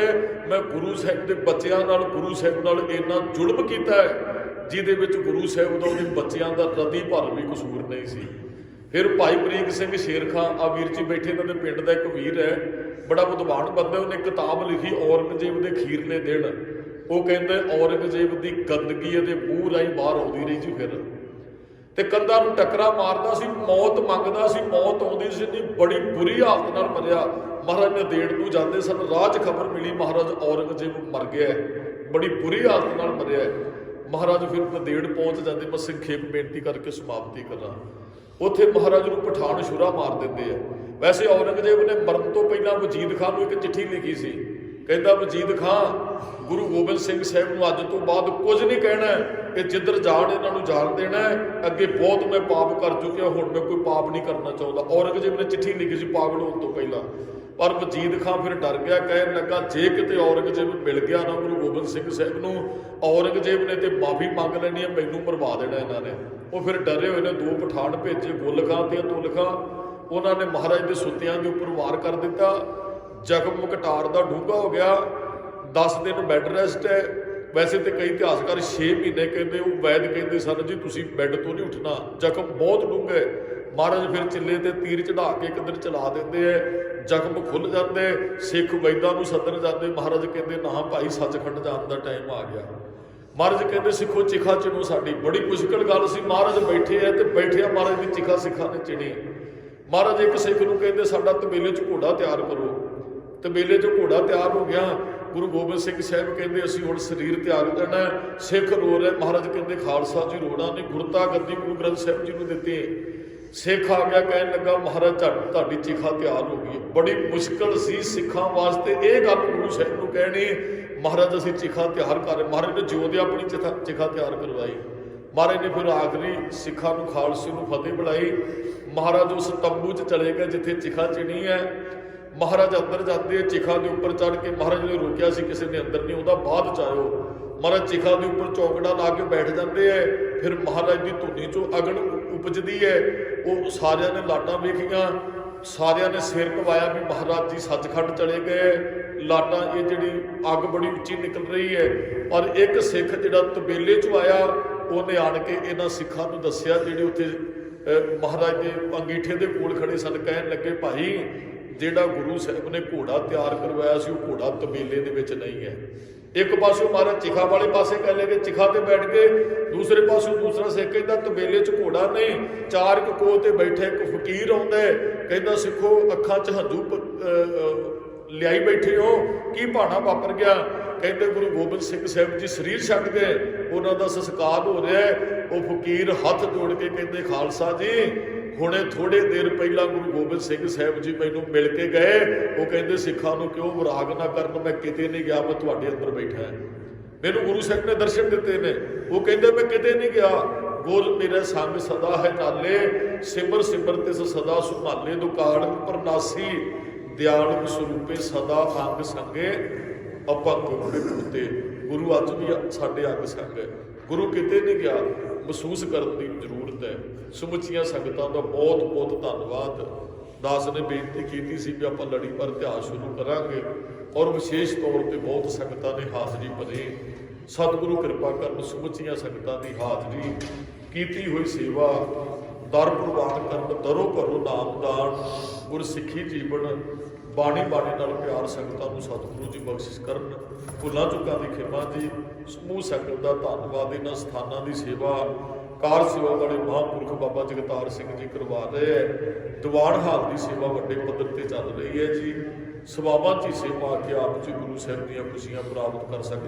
ਮੈਂ ਗੁਰੂ ਸਾਹਿਬ ਦੇ ਬੱਚਿਆਂ ਨਾਲ, ਗੁਰੂ ਸਾਹਿਬ ਨਾਲ ਇੰਨਾ ਜ਼ੁਲਮ ਕੀਤਾ ਹੈ ਜਿਹਦੇ ਵਿੱਚ ਗੁਰੂ ਸਾਹਿਬ ਦਾ ਉਹਦੇ ਬੱਚਿਆਂ ਦਾ ਰਤੀ ਭਰ ਵੀ ਕਸੂਰ ਨਹੀਂ ਸੀ। ਫਿਰ ਭਾਈ ਬਰੀਕ ਸਿੰਘ ਸ਼ੇਰ ਖਾਂ, ਆ ਵੀਰ ਜੀ ਬੈਠੇ, ਇਹਨਾਂ ਦੇ ਪਿੰਡ ਦਾ ਇੱਕ ਵੀਰ ਹੈ, ਬੜਾ ਵਿਦਵਾਨ ਬੰਦਾ, ਉਹਨੇ ਕਿਤਾਬ ਲਿਖੀ ਔਰੰਗਜ਼ੇਬ ਦੇ ਅਖੀਰਲੇ ਦਿਨ। ਉਹ ਕਹਿੰਦੇ ਔਰੰਗਜ਼ੇਬ ਦੀ ਗੰਦਗੀ ਇਹਦੇ ਮੂੰਹ ਰਾਹੀਂ ਬਾਹਰ ਆਉਂਦੀ ਰਹੀ ਜੀ। ਫਿਰ ਤੇ ਕੰਧਾਂ ਨੂੰ ਟੱਕਰਾਂ ਮਾਰਦਾ ਸੀ, ਮੌਤ ਮੰਗਦਾ ਸੀ, ਮੌਤ ਆਉਂਦੀ ਸੀ ਨਹੀਂ, ਬੜੀ ਬੁਰੀ ਹਾਲਤ ਨਾਲ ਮਰਿਆ। ਮਹਾਰਾਜ ਨੇ ਦੇੜ ਨੂੰ ਜਾਂਦੇ ਸਨ, ਰਾਹ 'ਚ ਖਬਰ ਮਿਲੀ ਮਹਾਰਾਜ ਔਰੰਗਜ਼ੇਬ ਮਰ ਗਿਆ, ਬੜੀ ਬੁਰੀ ਹਾਲਤ ਨਾਲ ਮਰਿਆ। ਮਹਾਰਾਜ ਫਿਰ ਨੰਦੇੜ ਪਹੁੰਚ ਜਾਂਦੇ। ਮੈਂ ਸੰਖੇਪ ਬੇਨਤੀ ਕਰਕੇ ਸਮਾਪਤੀ ਕਰਾਂ। ਉੱਥੇ ਮਹਾਰਾਜ ਨੂੰ ਪਠਾਨ ਛੁਰਾ ਮਾਰ ਦਿੰਦੇ ਆ। ਵੈਸੇ ਔਰੰਗਜ਼ੇਬ ਨੇ ਮਰਨ ਤੋਂ ਪਹਿਲਾਂ ਵਜੀਦ ਖਾਨ ਨੂੰ ਇੱਕ ਚਿੱਠੀ ਲਿਖੀ ਸੀ, ਕਹਿੰਦਾ ਵਜੀਦ ਖਾਨ ਗੁਰੂ ਗੋਬਿੰਦ ਸਿੰਘ ਸਾਹਿਬ ਨੂੰ ਅੱਜ ਤੋਂ ਬਾਅਦ ਕੁਝ ਨਹੀਂ ਕਹਿਣਾ, ਕਿ ਜਿੱਧਰ ਜਾਣ ਇਹਨਾਂ ਨੂੰ ਜਾਣ ਦੇਣਾ, ਅੱਗੇ ਬਹੁਤ ਮੈਂ ਪਾਪ ਕਰ ਚੁੱਕਿਆ, ਹੁਣ ਮੈਂ ਕੋਈ ਪਾਪ ਨਹੀਂ ਕਰਨਾ ਚਾਹੁੰਦਾ। ਔਰੰਗਜ਼ੇਬ ਨੇ ਚਿੱਠੀ ਲਿਖੀ ਸੀ ਪਾਗਲ ਹੋਣ ਤੋਂ ਪਹਿਲਾਂ। ਪਰ ਵਜੀਦ ਖਾਨ ਫਿਰ ਡਰ ਗਿਆ, ਕਹਿਣ ਲੱਗਾ ਜੇ ਕਿਤੇ ਔਰੰਗਜ਼ੇਬ ਮਿਲ ਗਿਆ ਨਾ ਗੁਰੂ ਗੋਬਿੰਦ ਸਿੰਘ ਸਾਹਿਬ ਨੂੰ, ਔਰੰਗਜ਼ੇਬ ਨੇ ਤੇ ਮਾਫੀ ਮੰਗ ਲੈਣੀ ਹੈ, ਮੈਨੂੰ ਮਰਵਾ ਦੇਣਾ ਇਹਨਾਂ ਨੇ। ਉਹ ਫਿਰ ਡਰੇ ਹੋਏ ਨੇ 2 ਪਠਾਨ ਭੇਜੇ, ਗੁੱਲ ਖਾਂ ਤੇ ਤੁਲ ਖਾਂ। ਉਹਨਾਂ ਨੇ ਮਹਾਰਾਜ ਦੇ ਸੁੱਤਿਆਂ ਦੇ ਉੱਪਰ ਵਾਰ ਕਰ ਦਿੱਤਾ। ਜ਼ਖਮ ਕਟਾਰ ਦਾ ਡੂੰਘਾ ਹੋ ਗਿਆ, 10 ਦਿਨ ਬੈੱਡ ਰੈਸਟ ਹੈ। ਵੈਸੇ ਤੇ ਕਈ ਇਤਿਹਾਸਕਾਰ 6 ਮਹੀਨੇ ਕਹਿੰਦੇ, ਉਹ ਵੈਦ ਕਹਿੰਦੇ ਸਨ ਜੀ ਤੁਸੀਂ ਬੈੱਡ ਤੋਂ ਨਹੀਂ ਉੱਠਣਾ, ਜ਼ਖਮ ਬਹੁਤ ਡੂੰਘਾ ਹੈ। ਮਹਾਰਾਜ ਫਿਰ ਚਿੱਲੇ ਤੇ ਤੀਰ ਚੜਾ ਕੇ ਕਿੱਧਰ ਚਲਾ ਦਿੰਦੇ ਐ, ਜ਼ਖਮ ਖੁੱਲ ਜਾਂਦੇ। ਸਿੱਖ ਵੈਦਾਂ ਨੂੰ ਸੱਦਣ ਜਾਂਦੇ। ਮਹਾਰਾਜ ਕਹਿੰਦੇ ਨਾ ਭਾਈ, ਸੱਚਖੰਡ ਜਾਣ ਦਾ ਟਾਈਮ ਆ ਗਿਆ। ਮਹਾਰਾਜ ਕਹਿੰਦੇ ਸਿੱਖੋ ਚਿਖਾ ਚਿਣੋ ਸਾਡੀ। ਬੜੀ ਮੁਸ਼ਕਿਲ ਗੱਲ ਸੀ, ਮਹਾਰਾਜ ਬੈਠੇ ਐ ਤੇ ਬੈਠਿਆ ਮਹਾਰਾਜ ਦੀ ਚਿਖਾ ਸਿੱਖਾਂ ਨੇ ਚਿਣੀ। ਮਹਾਰਾਜ ਇੱਕ ਸਿੱਖ ਨੂੰ ਕਹਿੰਦੇ ਸਾਡਾ ਤਬੇਲੇ 'ਚ ਘੋੜਾ ਤਿਆਰ ਕਰੋ। ਤਬੇਲੇ 'ਚ ਘੋੜਾ ਤਿਆਰ ਹੋ ਗਿਆ। ਗੁਰੂ ਗੋਬਿੰਦ ਸਿੰਘ ਸਾਹਿਬ ਕਹਿੰਦੇ ਅਸੀਂ ਹੁਣ ਸਰੀਰ ਤਿਆਗ ਦੇਣਾ। ਸਿੱਖ ਰੋ ਰਹੇ। ਮਹਾਰਾਜ ਕਹਿੰਦੇ ਖਾਲਸਾ ਜੀ ਰੋਣਾ ਨਹੀਂ, ਗੁਰਤਾ ਗੱਦੀ ਗੁਰੂ ਗ੍ਰੰਥ ਸਾਹਿਬ ਜੀ ਨੂੰ ਦਿੱਤੀ। ਸਿੱਖ ਆ ਗਿਆ, ਕਹਿਣ ਲੱਗਾ ਮਹਾਰਾਜ ਤੁਹਾਡੀ ਚਿਖਾ ਤਿਆਰ ਹੋ ਗਈ। ਬੜੀ ਮੁਸ਼ਕਲ ਸੀ ਸਿੱਖਾਂ ਵਾਸਤੇ ਇਹ ਗੱਲ ਗੁਰੂ ਸਾਹਿਬ ਨੂੰ ਕਹਿਣੀ, ਮਹਾਰਾਜ ਅਸੀਂ ਚਿਖਾ ਤਿਆਰ ਕਰ ਰਹੇ। ਮਹਾਰਾਜ ਨੇ ਜਿਉਂਦੇ ਆਪਣੀ ਚਿਖਾ ਤਿਆਰ ਕਰਵਾਈ। ਮਹਾਰਾਜ ਨੇ ਫਿਰ ਆਖਰੀ ਸਿੱਖਾਂ ਨੂੰ, ਖਾਲਸੇ ਨੂੰ ਫਤਿਹ ਬੁਲਾਈ। ਮਹਾਰਾਜ ਉਸ ਤੰਬੂ 'ਚ ਚਲੇ ਗਏ ਜਿੱਥੇ ਚਿਖਾ ਚਿਣੀ ਹੈ। ਮਹਾਰਾਜ ਅੰਦਰ ਜਾਂਦੇ, ਚਿਖਾ ਦੇ ਉੱਪਰ ਚੜ੍ਹ ਕੇ ਮਹਾਰਾਜ ਨੇ ਰੋਕਿਆ ਸੀ ਕਿਸੇ ਨੇ ਅੰਦਰ ਨਹੀਂ ਆਉਂਦਾ, ਬਾਅਦ 'ਚ ਆਇਓ। ਮਹਾਰਾਜ ਚਿਖਾ ਦੇ ਉੱਪਰ ਚੌਕੜਾ ਲਾ ਕੇ ਬੈਠ ਜਾਂਦੇ ਹੈ। ਫਿਰ ਮਹਾਰਾਜ ਦੀ ਧੁਨੀ 'ਚੋਂ ਅਗਨ ਉਪਜਦੀ ਹੈ। ਉਹ ਸਾਰਿਆਂ ਨੇ ਲਾਟਾਂ ਵੇਖੀਆਂ, ਸਾਰਿਆਂ ਨੇ ਸਿਰ ਘਵਾਇਆ ਵੀ ਮਹਾਰਾਜ ਜੀ ਸੱਚਖੰਡ ਚਲੇ ਗਏ। ਲਾਟਾਂ ਇਹ ਜਿਹੜੀ ਅੱਗ ਬੜੀ ਉੱਚੀ ਨਿਕਲ ਰਹੀ ਹੈ। ਪਰ ਇੱਕ ਸਿੱਖ ਜਿਹੜਾ ਤਬੇਲੇ 'ਚੋਂ ਆਇਆ, ਉਹਨੇ ਆਣ ਕੇ ਇਹਨਾਂ ਸਿੱਖਾਂ ਨੂੰ ਦੱਸਿਆ ਜਿਹੜੇ ਉੱਥੇ ਮਹਾਰਾਜ ਦੇ ਅੰਗੀਠੇ ਦੇ ਕੋਲ ਖੜੇ ਸਨ। ਕਹਿਣ ਲੱਗੇ ਭਾਈ ਜਿਹੜਾ ਗੁਰੂ ਸਾਹਿਬ ਨੇ ਘੋੜਾ ਤਿਆਰ ਕਰਵਾਇਆ ਸੀ ਉਹ ਘੋੜਾ ਤਬੇਲੇ ਦੇ ਵਿੱਚ ਨਹੀਂ ਹੈ। ਇੱਕ ਪਾਸੇ ਮਹਾਰਾਜ ਚਿਖਾ ਵਾਲੇ ਪਾਸੇ ਕਹਿ ਲਏ ਕਿ ਚਿਖਾ ਤੇ ਬੈਠ ਕੇ, ਦੂਸਰੇ ਪਾਸੇ ਦੂਸਰਾ ਸਿੱਖ ਕਹਿੰਦਾ ਤਬੇਲੇ 'ਚ ਘੋੜਾ ਨਹੀਂ। 4 ਕੋਹ ਤੇ ਬੈਠੇ ਇੱਕ ਫਕੀਰ ਆਉਂਦਾ, ਕਹਿੰਦਾ ਸਿੱਖੋ ਅੱਖਾਂ 'ਚ ਹੰਝੂ ਲਿਆਈ ਬੈਠੇ ਹੋ, ਕੀ ਭਾਣਾ ਵਾਪਰ ਗਿਆ? ਕਹਿੰਦੇ ਗੁਰੂ ਗੋਬਿੰਦ ਸਿੰਘ ਸਾਹਿਬ ਜੀ ਸਰੀਰ ਛੱਡ ਗਏ, ਉਹਨਾਂ ਦਾ ਸੰਸਕਾਰ ਹੋ ਰਿਹਾ। ਉਹ ਫਕੀਰ ਹੱਥ ਜੋੜ ਕੇ ਕਹਿੰਦੇ ਖਾਲਸਾ ਜੀ ਹੁਣੇ ਥੋੜੇ ਦੇਰ ਪਹਿਲਾਂ ਗੁਰੂ ਗੋਬਿੰਦ ਸਿੰਘ ਸਾਹਿਬ ਜੀ ਮੈਨੂੰ ਮਿਲ ਕੇ ਗਏ। ਉਹ ਕਹਿੰਦੇ ਸਿੱਖਾਂ ਨੂੰ ਕਿਉਂ ਵਿਰਾਗ ਨਾ ਕਰਨ, ਮੈਂ ਕਿਤੇ ਨਹੀਂ ਗਿਆ, ਮੈਂ ਤੁਹਾਡੇ ਅੰਦਰ ਬੈਠਾ। ਮੈਨੂੰ ਗੁਰੂ ਸਾਹਿਬ ਨੇ ਦਰਸ਼ਨ ਦਿੱਤੇ ਨੇ। ਉਹ ਕਹਿੰਦੇ ਮੈਂ ਕਿਤੇ ਨਹੀਂ ਗਿਆ, ਗੁਰ ਮੇਰੇ ਸੰਗ ਸਦਾ ਹੈ ਨਾਲੇ, ਸਿਮਰ ਸਿਮਰ ਤਿਸ ਸਦਾ ਸੁਭਾਲੇ, ਦੁਕਾੜ ਪਰਨਾਸੀ ਦਿਆਲ ਸਰੂਪੇ ਸਦਾ ਅੰਗ ਸੰਗੇ, ਅਪੰਗ ਗੁੜੇ ਪੁੱਤੇ। ਗੁਰੂ ਅੱਜ ਵੀ ਸਾਡੇ ਅੰਗ ਸੰਗ ਹੈ, ਗੁਰੂ ਕਿਤੇ ਨਹੀਂ ਗਿਆ। ਮਹਿਸੂਸ ਕਰਨ ਦੀ ਜ਼ਰੂਰਤ ਹੈ। ਸਮੁੱਚੀਆਂ ਸੰਗਤਾਂ ਦਾ ਬਹੁਤ ਬਹੁਤ ਧੰਨਵਾਦ। ਦਾਸ ਨੇ ਬੇਨਤੀ ਕੀਤੀ ਸੀ ਵੀ ਆਪਾਂ ਲੜੀਵਾਰ ਇਤਿਹਾਸ ਸ਼ੁਰੂ ਕਰਾਂਗੇ ਔਰ ਵਿਸ਼ੇਸ਼ ਤੌਰ ਤੇ ਬਹੁਤ ਸੰਗਤਾਂ ਨੇ ਹਾਜ਼ਰੀ ਭਰੀ। ਸਤਿਗੁਰੂ ਕਿਰਪਾ ਕਰਨ, ਸਮੁੱਚੀਆਂ ਸੰਗਤਾਂ ਦੀ ਹਾਜ਼ਰੀ, ਕੀਤੀ ਹੋਈ ਸੇਵਾ, ਦਰ ਪ੍ਰਵਾਨ ਕਰਨ, ਦਰੋਂ ਘਰੋਂ ਨਾਮਦਾਨ, ਗੁਰਸਿੱਖੀ ਜੀਵਨ, ਬਾਣੀ ਨਾਲ ਪਿਆਰ ਸੰਗਤਾਂ ਨੂੰ ਸਤਿਗੁਰੂ ਜੀ ਬਖਸ਼ਿਸ਼ ਕਰਨ। ਭੁੱਲਾਂ ਚੁੱਕਾਂ ਦੀ ਖਿਮਾ ਜੀ। ਸਮੂਹ ਸੰਗਤ ਦਾ ਧੰਨਵਾਦ। ਇਹਨਾਂ ਸਥਾਨਾਂ ਦੀ ਸੇਵਾ ਕਾਰ ਸੇਵਾ ਵਾਲੇ ਮਹਾਂਪੁਰਖ ਬਾਬਾ ਜਗਤਾਰ ਸਿੰਘ ਜੀ ਕਰਵਾ ਰਹੇ ਹੈ। ਦੀਵਾਨ ਹਾਲ ਦੀ ਸੇਵਾ ਵੱਡੇ ਪੱਧਰ ਤੇ ਚੱਲ ਰਹੀ ਹੈ ਜੀ। ਸੇਵਾਵਾਂ 'ਚ ਹੀ ਸੇਵਾ ਕੇ ਆਪ ਜੀ ਗੁਰੂ ਸਾਹਿਬ ਦੀਆਂ ਖੁਸ਼ੀਆਂ ਪ੍ਰਾਪਤ ਕਰ ਸਕਦੇ।